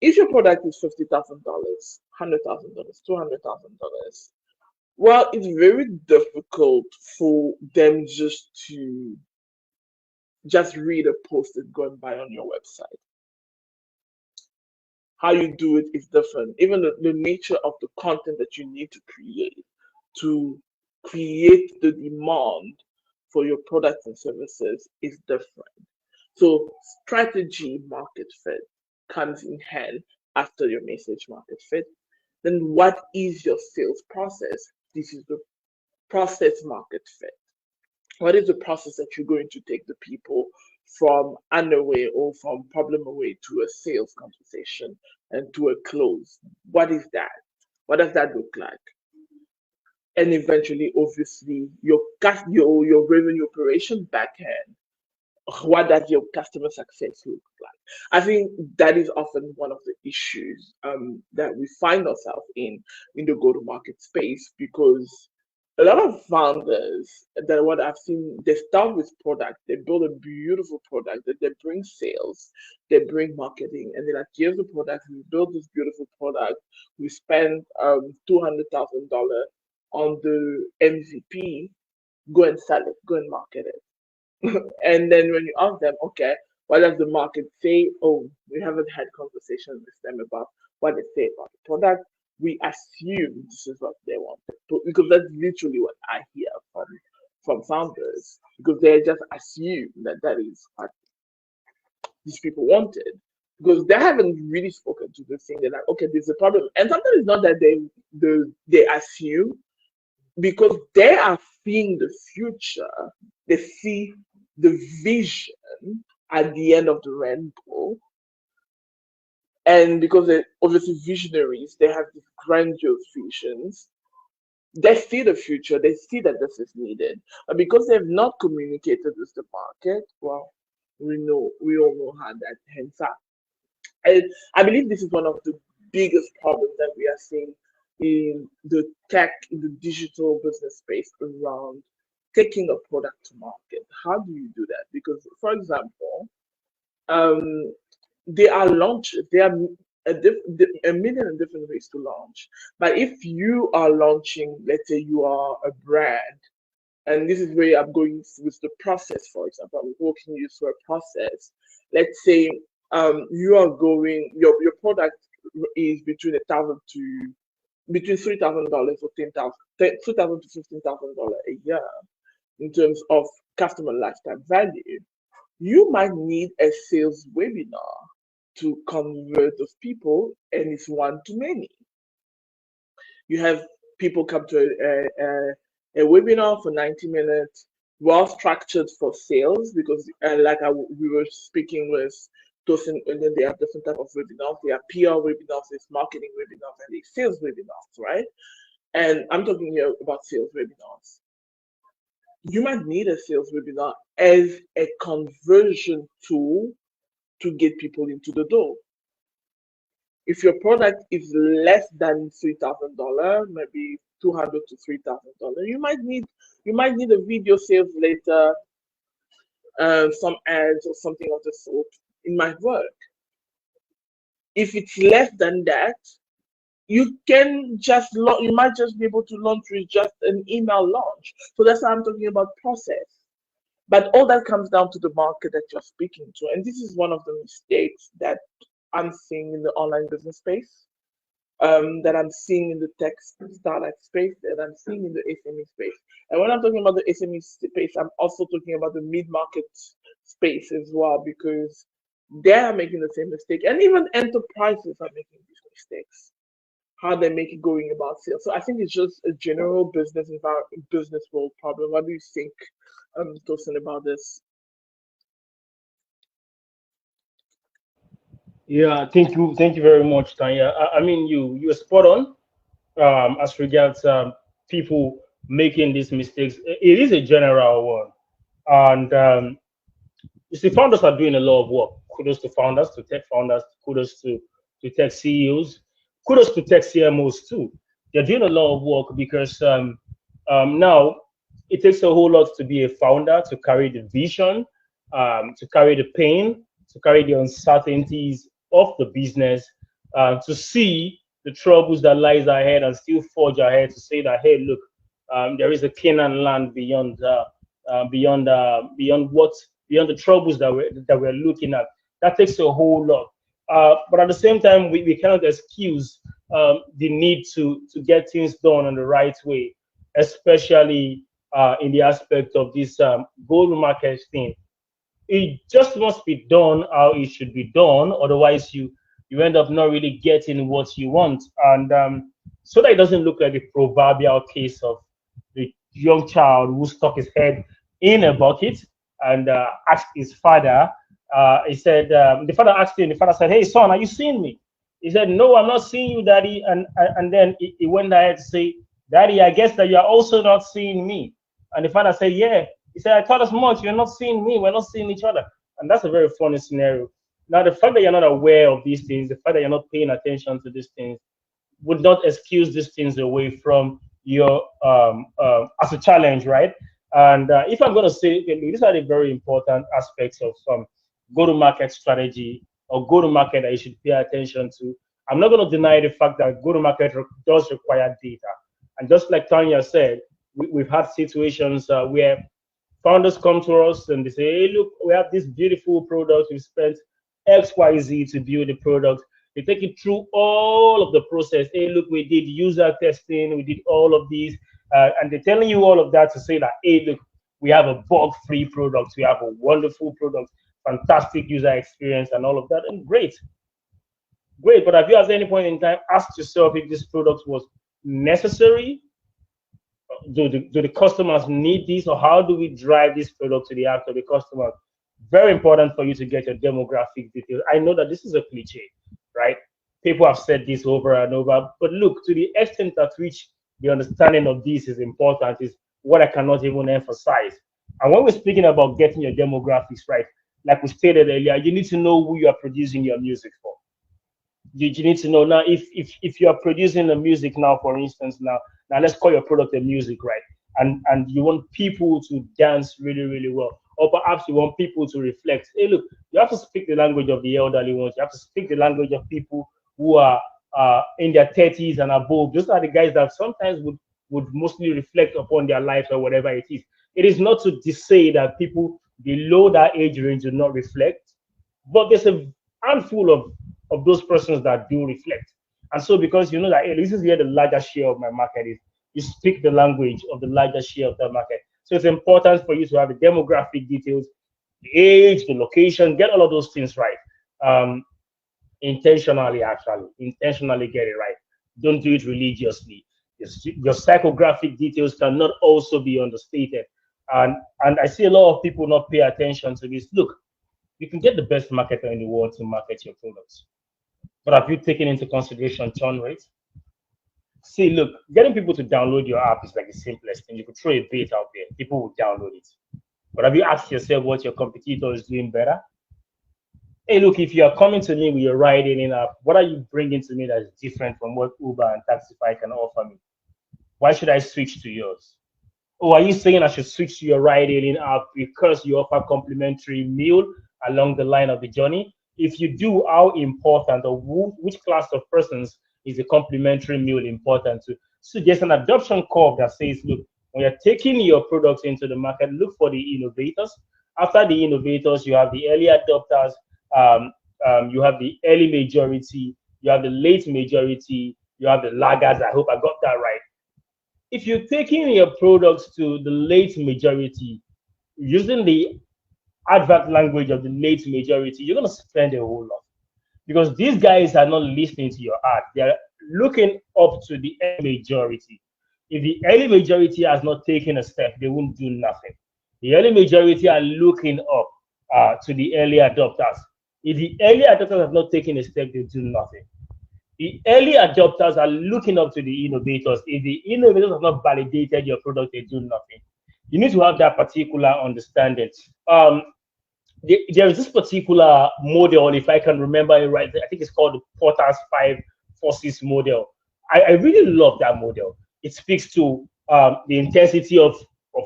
If your product is $50,000, $100,000, $200,000, well, it's very difficult for them just read a post that's going by on your website. How you do it is different. Even the nature of the content that you need to create. to create the demand for your products and services is different. So strategy market fit comes in hand after your message market fit. Then what is your sales process? This is the process market fit. What is the process that you're going to take the people from underway or from problem away to a sales conversation and to a close? What is that? What does that look like? And eventually, obviously, your revenue operation backhand. What does your customer success look like? I think that is often one of the issues that we find ourselves in the go-to-market space, because a lot of founders that what I've seen, they start with product, they build a beautiful product, that they bring sales, they bring marketing, and they're like, here's the product, we built this beautiful product, we spent $200,000 on the MVP, go and sell it, go and market it. And then when you ask them, okay, what does the market say? Oh, we haven't had conversations with them about what they say about the product. We assume this is what they want, because that's literally what I hear from founders, because they just assume that that is what these people wanted, because they haven't really spoken to the thing. They're like, okay, there's a problem, and sometimes it's not that they assume, because they are seeing the future. They see the vision at the end of the rainbow. And because they're obviously visionaries, they have these grandiose visions. They see the future, they see that this is needed. And because they have not communicated with the market, well, we all know how that ends up. And I believe this is one of the biggest problems that we are seeing in the tech, in the digital business space around taking a product to market. How do you do that? Because, for example, there are launches, there are a million and different ways to launch. But if you are launching, let's say you are a brand, and this is where I'm going with the process, for example, I'm walking you through a process. Let's say you are going, your product is between $3,000 or $2,000 to $15,000 a year in terms of customer lifetime value. You might need a sales webinar to convert those people, and it's one to many. You have people come to a webinar for 90 minutes, well structured for sales, because we were speaking with those, and then they have different type of webinars. They are PR webinars, there's marketing webinars, and there's sales webinars, right? And I'm talking here about sales webinars. You might need a sales webinar as a conversion tool to get people into the door. If your product is less than $3,000, maybe $200 to $3,000, you might need a video sales later, some ads or something of the sort. It might work. If it's less than that, you might just be able to launch with just an email launch. So that's why I'm talking about process. But all that comes down to the market that you're speaking to. And this is one of the mistakes that I'm seeing in the online business space, that I'm seeing in the tech startup space, that I'm seeing in the SME space. And when I'm talking about the SME space, I'm also talking about the mid-market space as well, because they are making the same mistake. And even enterprises are making these mistakes. How they make it going about sales. So I think it's just a general business world problem. What do you think, Tosin, about this? Yeah, thank you very much, Tanya. I mean, you're spot on as regards people making these mistakes. It is a general one, and you see, founders are doing a lot of work. Kudos to founders, to tech founders. Kudos to tech CEOs. Kudos to tech CMOs too. They're doing a lot of work, because now it takes a whole lot to be a founder, to carry the vision, to carry the pain, to carry the uncertainties of the business, to see the troubles that lies ahead and still forge ahead, to say that, hey, look, there is a Canaan land beyond beyond the troubles that we're looking at. That takes a whole lot. But at the same time, we cannot excuse the need to get things done in the right way. especially in the aspect of this go-to-market thing. It just must be done how it should be done. Otherwise, you end up not really getting what you want, and so that it doesn't look like the proverbial case of the young child who stuck his head in a bucket and asked his father. He said the father asked him. The father said, "Hey son, are you seeing me?" He said, "No, I'm not seeing you, daddy." And then he went ahead to say, "Daddy, I guess that you are also not seeing me." And the father said, "Yeah." He said, "I thought as much. You're not seeing me. We're not seeing each other." And that's a very funny scenario. Now, the fact that you're not aware of these things, the fact that you're not paying attention to these things, would not excuse these things away from your as a challenge, right? And if I'm going to say, okay, these are the very important aspects of go-to-market strategy or go-to-market that you should pay attention to. I'm not going to deny the fact that go-to-market does require data. And just like Tanya said, we've had situations where founders come to us and they say, "Hey, look, we have this beautiful product. We've spent XYZ to build the product." They take it through all of the process. "Hey, look, we did user testing, we did all of these," and they're telling you all of that to say that, "Hey, look, we have a bug-free product, we have a wonderful product, fantastic user experience, and all of that." And great, great. But have you at any point in time asked yourself if this product was necessary? Do the customers need this, or how do we drive this product to the heart of the customer? Very important for you to get your demographic details. I know that this is a cliche, right? People have said this over and over, but look, to the extent at which the understanding of this is important is what I cannot even emphasize. And when we're speaking about getting your demographics right, like we stated earlier, you need to know who you are producing your music for. You need to know now if you are producing the music now, for instance, now let's call your product a music, right? And you want people to dance really, really well, or perhaps you want people to reflect. Hey, look, you have to speak the language of the elderly ones. You have to speak the language of people who are in their 30s and above. Those are the guys that sometimes would mostly reflect upon their lives or whatever it is. It is not to say that people below that age range do not reflect, but there's a handful of those persons that do reflect. And so, because you know that, hey, this is where the larger share of my market is, you speak the language of the larger share of that market. So it's important for you to have the demographic details, the age, the location, get all of those things right. Intentionally, actually, intentionally get it right. Don't do it religiously. Your psychographic details cannot also be understated. And I see a lot of people not pay attention to this. Look, you can get the best marketer in the world to market your products. But have you taken into consideration churn rate? See, look, getting people to download your app is like the simplest thing. You could throw a bait out there, people will download it. But have you asked yourself what your competitor is doing better? Hey, look, if you are coming to me with your ride-hailing app, what are you bringing to me that is different from what Uber and Taxify can offer me? Why should I switch to yours? Oh, are you saying I should switch to your ride-hailing app because you offer complimentary meal along the line of the journey? If you do, how important or which class of persons is a complimentary meal important to? So there's an adoption curve that says, look, when you're taking your products into the market, look for the innovators. After the innovators, you have the early adopters, you have the early majority, you have the late majority, you have the laggards. I hope I got that right. If you're taking your products to the late majority, using the advert language of the late majority, you're going to spend a whole lot, because these guys are not listening to your ad. They're looking up to the early majority. If the early majority has not taken a step, they won't do nothing. The early majority are looking up to the early adopters. If the early adopters have not taken a step, they do nothing. The early adopters are looking up to the innovators. If the innovators have not validated your product, they do nothing. You need to have that particular understanding. There is this particular model, if I can remember it right, I think it's called the Porter's 5 Forces model. I really love that model. It speaks to the intensity of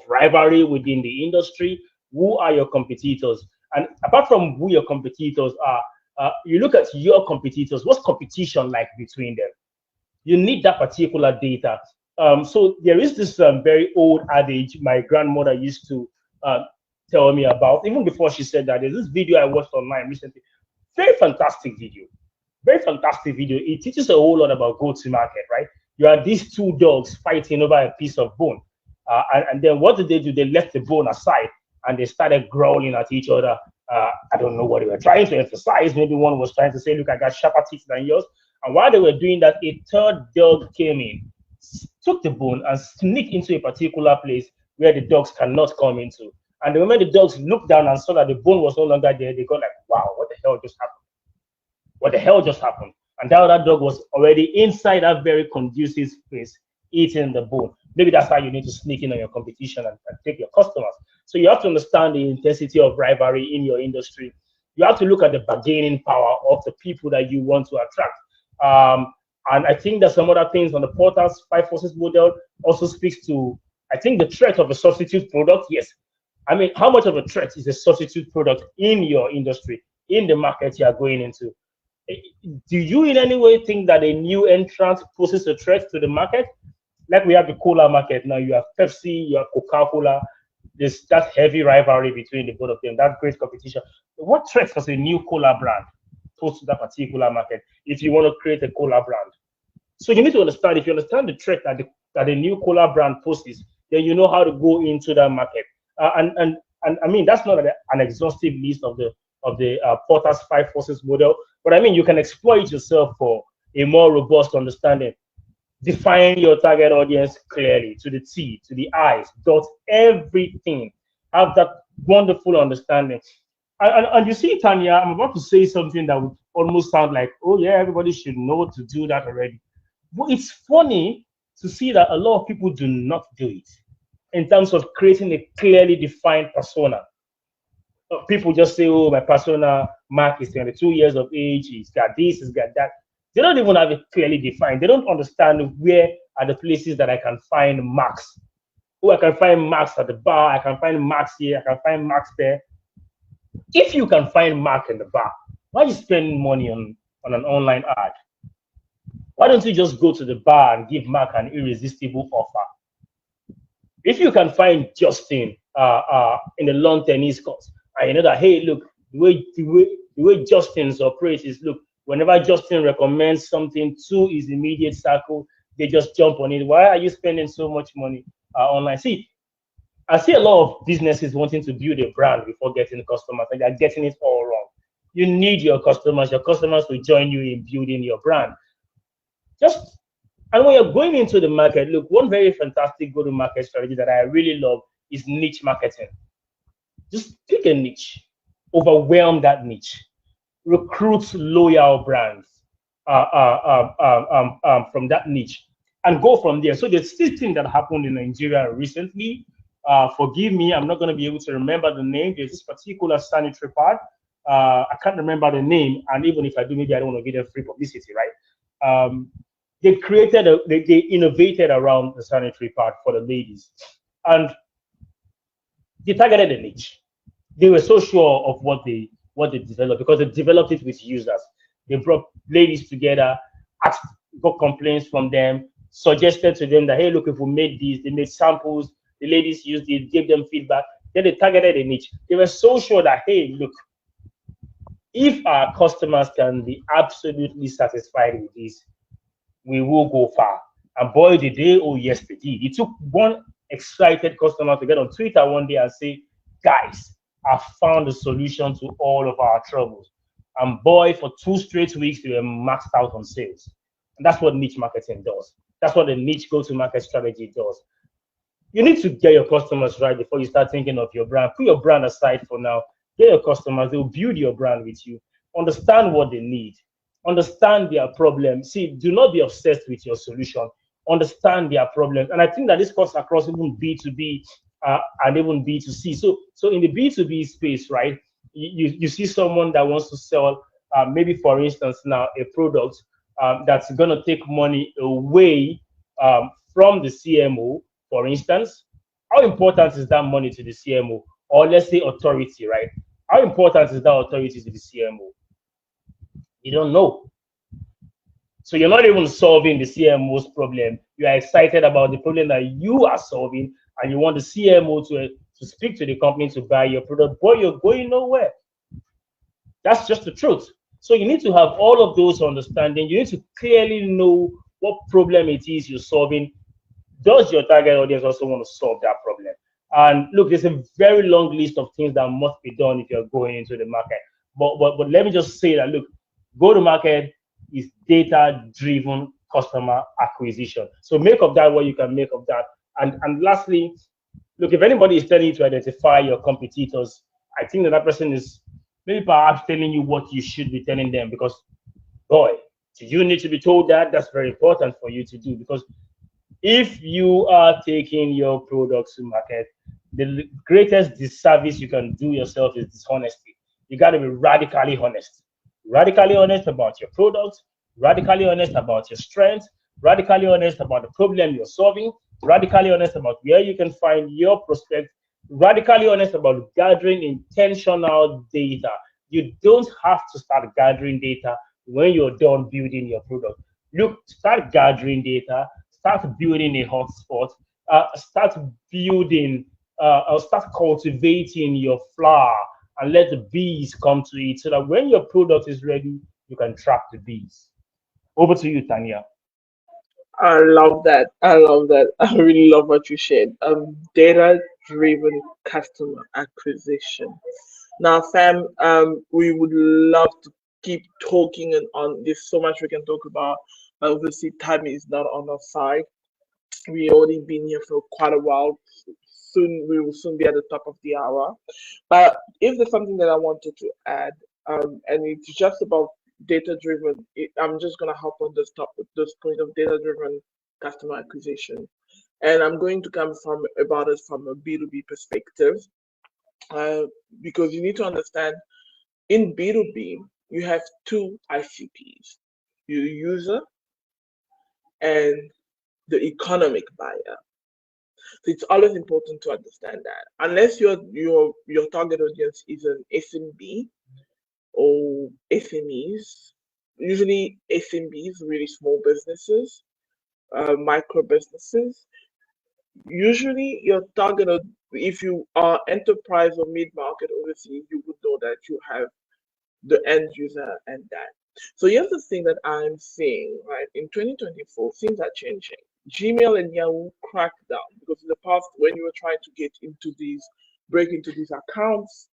rivalry within the industry. Who are your competitors? And apart from who your competitors are, you look at your competitors. What's competition like between them? You need that particular data. So there is this very old adage my grandmother used to tell me about, even before she said that. There's this video I watched online recently. Very fantastic video. Very fantastic video. It teaches a whole lot about go-to-market, right? You had these two dogs fighting over a piece of bone. And then what did they do? They left the bone aside and they started growling at each other. I don't know what they were trying to emphasize. Maybe one was trying to say, look, I got sharper teeth than yours. And while they were doing that, a third dog came in, took the bone and sneaked into a particular place where the dogs cannot come into. And the moment the dogs looked down and saw that the bone was no longer there, they got like, wow, what the hell just happened? What the hell just happened? And that other dog was already inside that very conducive space, eating the bone. Maybe that's how you need to sneak in on your competition and take your customers. So you have to understand the intensity of rivalry in your industry. You have to look at the bargaining power of the people that you want to attract. And I think that some other things on the Porter's Five Forces model also speaks to, I think, the threat of a substitute product. Yes. I mean, how much of a threat is a substitute product in your industry, in the market you are going into? Do you in any way think that a new entrant poses a threat to the market? Like we have the cola market now, you have Pepsi, you have Coca-Cola. There's that heavy rivalry between the both of them, that great competition. What threat does a new cola brand pose to that particular market if you want to create a cola brand? So you need to understand, if you understand the threat that a new cola brand poses, then you know how to go into that market. And I mean, that's not an exhaustive list of the Porter's Five Forces model, but I mean, you can exploit yourself for a more robust understanding. Define your target audience clearly, to the T, to the I's, dot everything. Have that wonderful understanding. And you see, Tanya, I'm about to say something that would almost sound like, oh yeah, everybody should know to do that already. But it's funny to see that a lot of people do not do it in terms of creating a clearly defined persona. People just say, oh, my persona, Mark is 22 years of age, he's got this, he's got that. They don't even have it clearly defined. They don't understand where are the places that I can find Marks. Oh, I can find Marks at the bar, I can find Marks here, I can find Marks there. If you can find Mark in the bar, why are you spending money on an online ad? Why don't you just go to the bar and give Mark an irresistible offer? If you can find Justin in the lawn tennis court, and you know that, hey, look, the way Justin's operates is, look, whenever Justin recommends something to his immediate circle, they just jump on it. Why are you spending so much money online? See, I see a lot of businesses wanting to build a brand before getting customers, and they're getting it all wrong. You need your customers. Your customers will join you in building your brand. And when you're going into the market, look, one very fantastic go-to-market strategy that I really love is niche marketing. Just pick a niche, overwhelm that niche, recruit loyal brands from that niche, and go from there. So there's this thing that happened in Nigeria recently. Forgive me, I'm not going to be able to remember the name. There's this particular sanitary pad. I can't remember the name, and even if I do, maybe I don't want to give them free publicity, right? They innovated around the sanitary pad for the ladies, and they targeted a niche. They were so sure of what they developed because they developed it with users. They brought ladies together, got complaints from them, suggested to them that, hey, look, if we made these, they made samples, the ladies used it, gave them feedback. Then they targeted a niche. They were so sure that, hey, look, if our customers can be absolutely satisfied with this, we will go far. And boy, did they, oh yes, they did. It took one excited customer to get on Twitter one day and say, guys, I found a solution to all of our troubles. And boy, for 2 straight weeks, they were maxed out on sales. And that's what niche marketing does. That's what the niche go-to-market strategy does. You need to get your customers right before you start thinking of your brand. Put your brand aside for now. Get your customers. They'll build your brand with you. Understand what they need. Understand their problem. See, do not be obsessed with your solution. Understand their problems. And I think that this cuts across even B2B and even B2C. So in the B2B space, right, you see someone that wants to sell, maybe for instance now, a product that's going to take money away from the CMO, for instance. How important is that money to the CMO? Or let's say authority, right? How important is that authority to the CMO? You don't know. So you're not even solving the CMO's problem. You are excited about the problem that you are solving, and you want the CMO to speak to the company to buy your product. Boy, you're going nowhere. That's just the truth. So you need to have all of those understanding. You need to clearly know what problem it is you're solving. Does your target audience also want to solve that problem? And look, there's a very long list of things that must be done if you're going into the market. But let me just say that look, go to market is data driven customer acquisition. So make of that what you can make of that. And lastly, look, if anybody is telling you to identify your competitors, I think that that person is maybe perhaps telling you what you should be telling them, because boy, do you need to be told that? That's very important for you to do, because if you are taking your products to market, the greatest disservice you can do yourself is dishonesty. You got to be radically honest about your products, radically honest about your strengths, radically honest about the problem you're solving, radically honest about where you can find your prospect, radically honest about gathering intentional data. You don't have to start gathering data when you're done building your product. Look, start gathering data, start building a hotspot, start building, or start cultivating your flower, and let the bees come to it so that when your product is ready, you can trap the bees. Over to you, Tanya. I love that. I love that. I really love what you shared. Data driven customer acquisition. Now, fam, we would love to keep talking and on. There's so much we can talk about, but obviously time is not on our side. We already been here for quite a while. Soon we will soon be at the top of the hour. But if there's something that I wanted to add, and it's just about data driven, I'm just gonna hop on this point of data driven customer acquisition, and I'm going to come from about it from a B2B perspective, uh, because you need to understand in B2B you have two ICPs, your user and the economic buyer. So it's always important to understand that unless your target audience is an SMB or SMEs, usually SMBs, really small businesses, micro businesses. Usually, your target, if you are enterprise or mid market, obviously, you would know that you have the end user and that. So here's the thing that I'm seeing, right? In 2024, things are changing. Gmail and Yahoo cracked down because in the past, when you were trying to break into these accounts,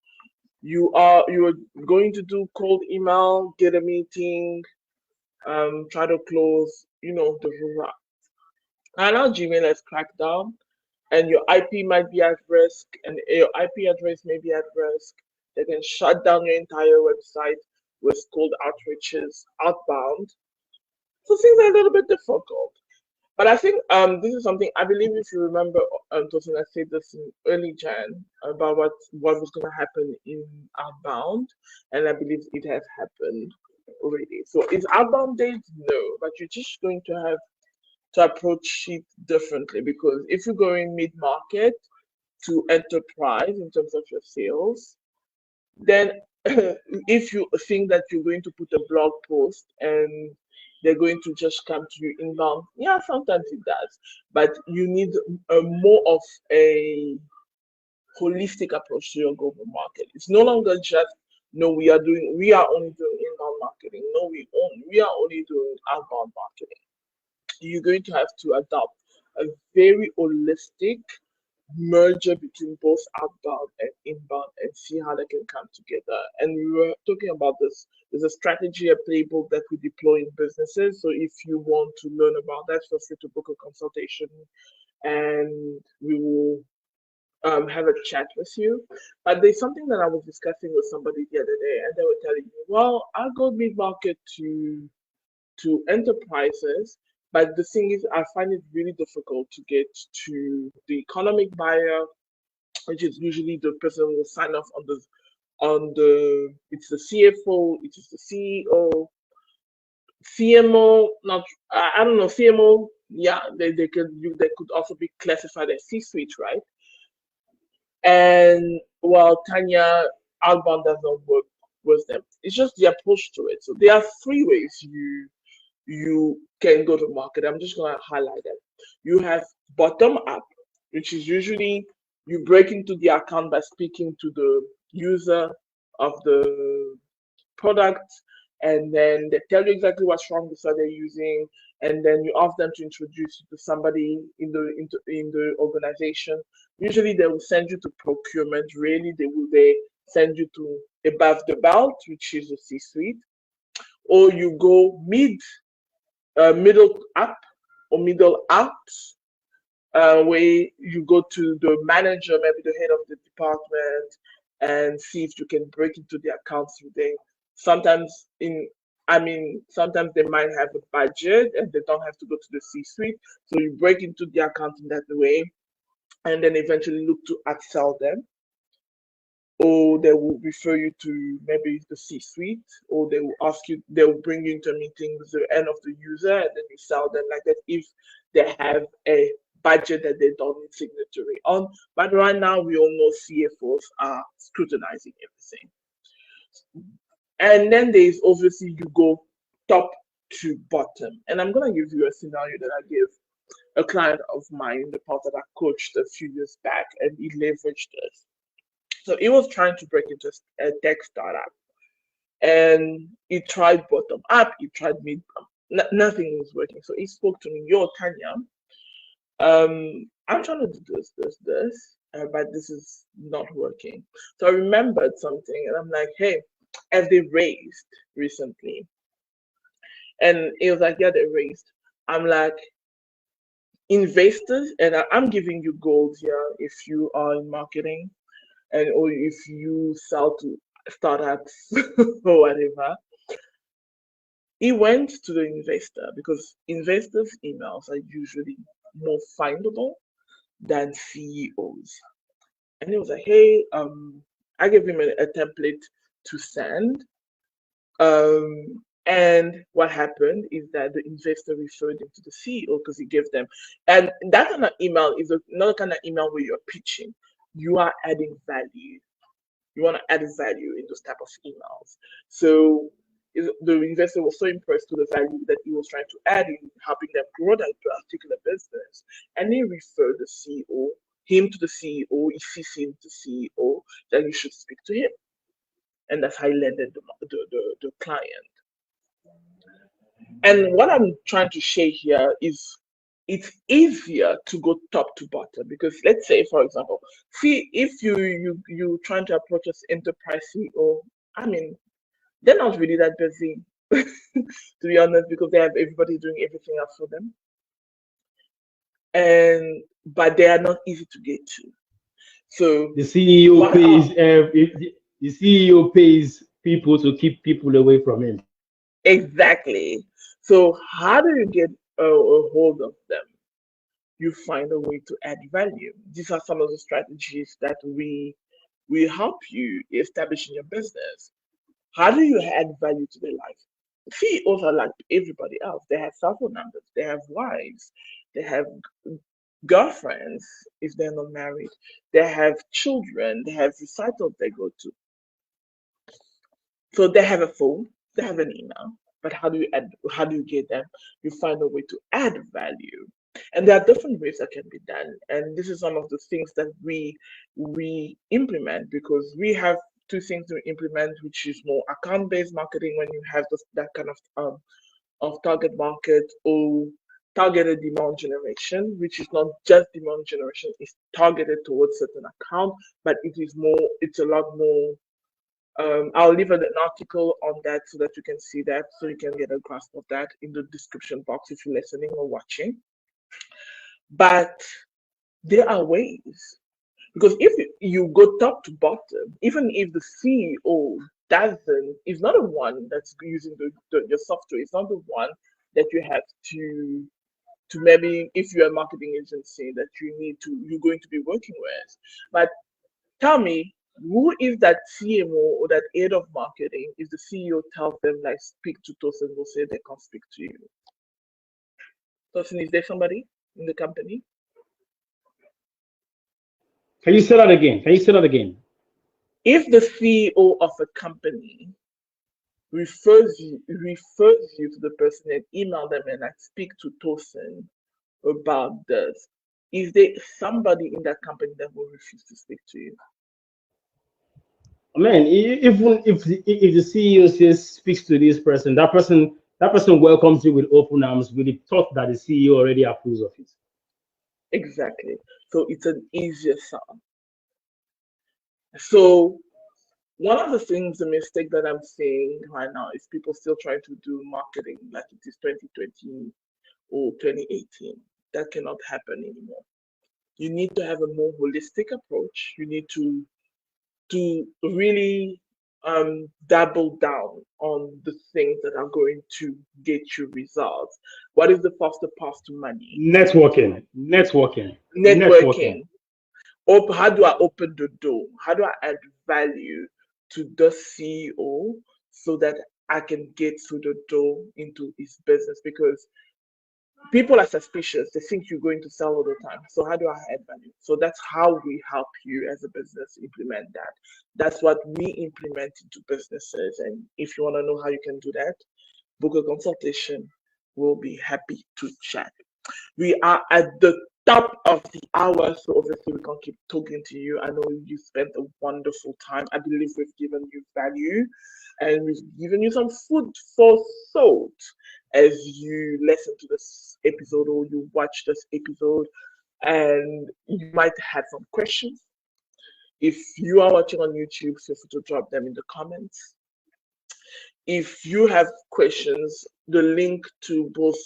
you were going to do cold email, get a meeting, try to close, the rural. And now Gmail has cracked down, and your IP might be at risk, and your IP address may be at risk. They can shut down your entire website with cold outreaches outbound. So things are a little bit difficult. But I think this is something I believe if you remember, Tosin, I said this in early Jan about what was going to happen in outbound, and I believe it has happened already. So is outbound days? No, but you're just going to have to approach it differently, because if you're going mid market to enterprise in terms of your sales, then if you think that you're going to put a blog post and they're going to just come to you inbound, yeah, sometimes it does, but you need a more of a holistic approach to your global market. It's no longer just no, we are only doing inbound marketing. No, we are only doing outbound marketing. You're going to have to adopt a very holistic merger between both outbound and inbound and see how they can come together. And we were talking about this. There's a strategy, a playbook that we deploy in businesses. So if you want to learn about that, feel free to book a consultation and we will have a chat with you. But there's something that I was discussing with somebody the other day, and they were telling me, well, I'll go mid market to enterprises. But the thing is, I find it really difficult to get to the economic buyer, which is usually the person who will sign off it's the CFO, it is the CEO, CMO, not I don't know, CMO, yeah, they could also be classified as C-suite, right? And while Tanya outbound does not work with them, it's just the approach to it. So there are three ways you can go to market. I'm just going to highlight them. You have bottom up, which is usually you break into the account by speaking to the user of the product. and then they tell you exactly what's wrong with what they're using, and then you ask them to introduce you to somebody in the organization. Usually they will send you to procurement. Really, they send you to above the belt, which is the C-suite, or you go middle up or middle out, where you go to the manager, maybe the head of the department, and see if you can break into the accounts through there. Sometimes sometimes they might have a budget and they don't have to go to the C-suite, so you break into the account in that way, and then eventually look to upsell them, or they will refer you to maybe the C-suite, or they will bring you into a meeting with the end of the user, and then you sell them like that if they have a budget that they don't need signatory on. But right now, we all know CFOs are scrutinizing everything. And then there's obviously you go top to bottom. And I'm going to give you a scenario that I gave a client of mine in the past that I coached a few years back, and he leveraged this. So he was trying to break into a tech startup, and he tried bottom up, he tried mid, nothing was working. So he spoke to me, yo, Tanya, I'm trying to do this, but this is not working. So I remembered something, and I'm like, hey, have they raised recently? And he was like, yeah, they raised. I'm like, investors, and I'm giving you gold here if you are in marketing, and or if you sell to startups or whatever. He went to the investor because investors' emails are usually more findable than CEOs. And he was like, hey, I gave him a template to send. And what happened is that the investor referred him to the CEO because he gave them. And that kind of email is another kind of email where you're pitching. You are adding value. You want to add value in those type of emails. So the investor was so impressed with the value that he was trying to add in helping them grow that particular business. And he referred him to the CEO, he CC'd the CEO that you should speak to him. And that's how he landed the client. And what I'm trying to share here is it's easier to go top to bottom because let's say, for example, see if you trying to approach us enterprise CEO, I mean, they're not really that busy, to be honest, because they have everybody doing everything else for them. But they are not easy to get to. So the CEO the CEO pays people to keep people away from him. Exactly. So how do you get a hold of them? You find a way to add value. These are some of the strategies that we help you establish in your business. How do you add value to their life? CEOs are like everybody else. They have cell phone numbers, they have wives, they have girlfriends if they're not married, they have children, they have recitals they go to. So they have a phone, they have an email, but how do you get them? You find a way to add value. And there are different ways that can be done. And this is one of the things that we implement because we have two things to implement, which is more account-based marketing when you have that kind of target market, or targeted demand generation, which is not just demand generation, it's targeted towards certain account, but it's a lot more. I'll leave an article on that so that you can see that, so you can get a grasp of that in the description box if you're listening or watching. But there are ways, because if you go top to bottom, even if the CEO is not the one that's using your software, it's not the one that you have to maybe, if you're a marketing agency that you're going to be working with. But tell me, who is that CMO or that head of marketing if the CEO tells them, like, speak to Tosin, will say they can't speak to you? Tosin, is there somebody in the company? Can you say that again? If the CEO of a company refers you to the person and email them and I speak to Tosin about this, is there somebody in that company that will refuse to speak to you? Man, even if the CEO says speaks to this person, that person welcomes you with open arms with the thought that the CEO already approves of it. Exactly. So it's an easier sell. So one of the things, the mistake that I'm seeing right now is people still trying to do marketing like it is 2020 or 2018. That cannot happen anymore. You need to have a more holistic approach. You need to really double down on the things that are going to get you results. What is the faster path to money? Networking, networking, networking. Networking. How do I open the door? How do I add value to the CEO so that I can get through the door into his business? Because people are suspicious. They think you're going to sell all the time. So how do I add value? So that's how we help you as a business implement that. That's what we implement into businesses. And if you want to know how you can do that, book a consultation. We'll be happy to chat. We are at the top of the hour, so obviously we can't keep talking to you. I know you spent a wonderful time. I believe we've given you value and we've given you some food for thought as you listen to this episode or you watch this episode, and you might have some questions. If you are watching on YouTube, feel free to drop them in the comments. If you have questions, the link to both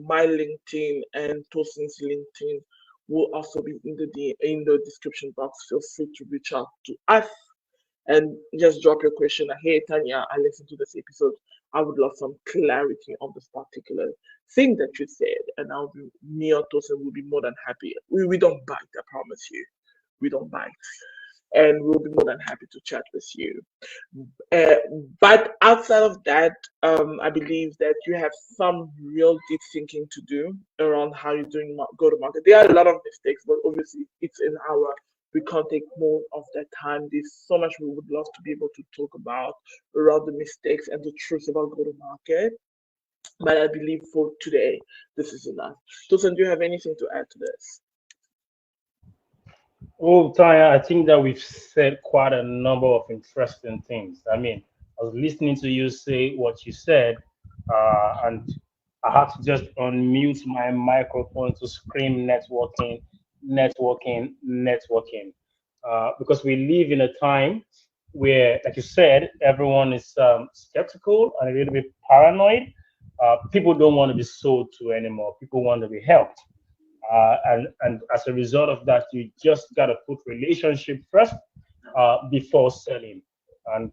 my LinkedIn and Tosin's LinkedIn will also be in the description box. Feel free to reach out to us and just drop your question. Hey Tanya, I listened to this episode. I would love some clarity on this particular thing that you said, and me or Tosin will be more than happy. We don't bite, I promise you. We don't bite, and we'll be more than happy to chat with you. Uh, but outside of that, I believe that you have some real deep thinking to do around how you're doing go to market. There are a lot of mistakes, but obviously it's in our. We can't take more of that time. There's so much we would love to be able to talk about around the mistakes and the truth about go to market. But I believe for today, this is enough. Tosin, do you have anything to add to this? Oh, Tanya, I think that we've said quite a number of interesting things. I mean, I was listening to you say what you said, and I had to just unmute my microphone to scream networking, networking, networking. Because we live in a time where, like you said, everyone is skeptical and a little bit paranoid. People don't want to be sold to anymore. People want to be helped. And as a result of that, you just got to put relationship first before selling. And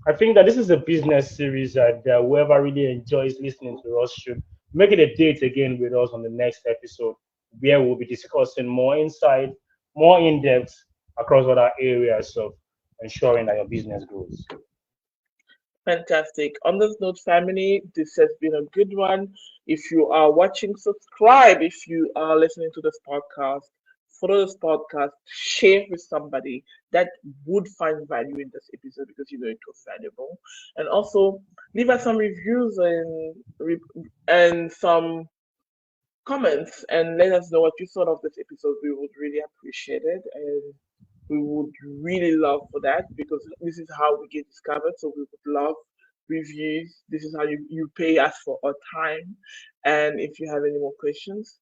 I think that this is a business series that whoever really enjoys listening to us should make it a date again with us on the next episode, where we'll be discussing more insight, more in depth across other areas of ensuring that your business grows. Fantastic. On this note, family, this has been a good one. If you are watching, subscribe. If you are listening to this podcast, follow this podcast, share with somebody that would find value in this episode because you know it was valuable. And also leave us some reviews and some comments and let us know what you thought of this episode. We would really appreciate it. And we would really love for that because this is how we get discovered. So we would love reviews. This is how you pay us for our time. And if you have any more questions,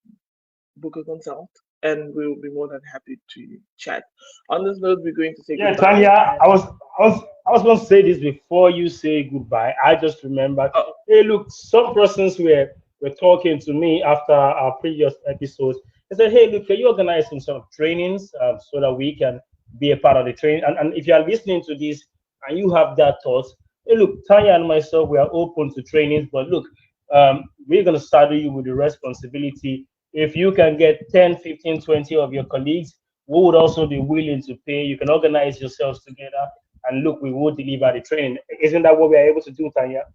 book a consult and we will be more than happy to chat. On this note, we're going to say Yeah, goodbye. Tanya, I was going to say this before you say goodbye. I just remembered. Oh, Hey, look, some persons were talking to me after our previous episodes. They said, "Hey, look, can you organize some sort of trainings so that we can be a part of the training?" And if you are listening to this and you have that thought, hey, look, Tanya and myself, we are open to trainings, but look, we're going to saddle you with the responsibility. If you can get 10, 15, 20 of your colleagues we would also be willing to pay. You can organize yourselves together, and look, we will deliver the training. Isn't that what we are able to do, Tanya?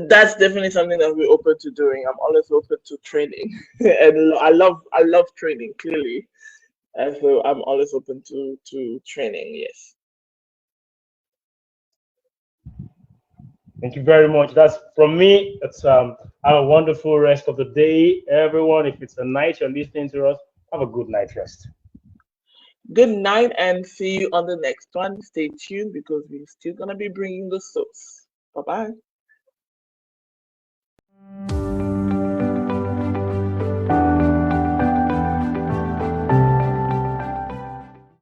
that's definitely something that we're open to doing. I'm always open to training, and I love training clearly, and so I'm always open to training. Yes. Thank you very much. That's from me. It's have a wonderful rest of the day, everyone. If it's a night you're listening to us, have a good night rest. Good night and see you on the next one. Stay tuned because we're still gonna be bringing the sauce. Bye bye.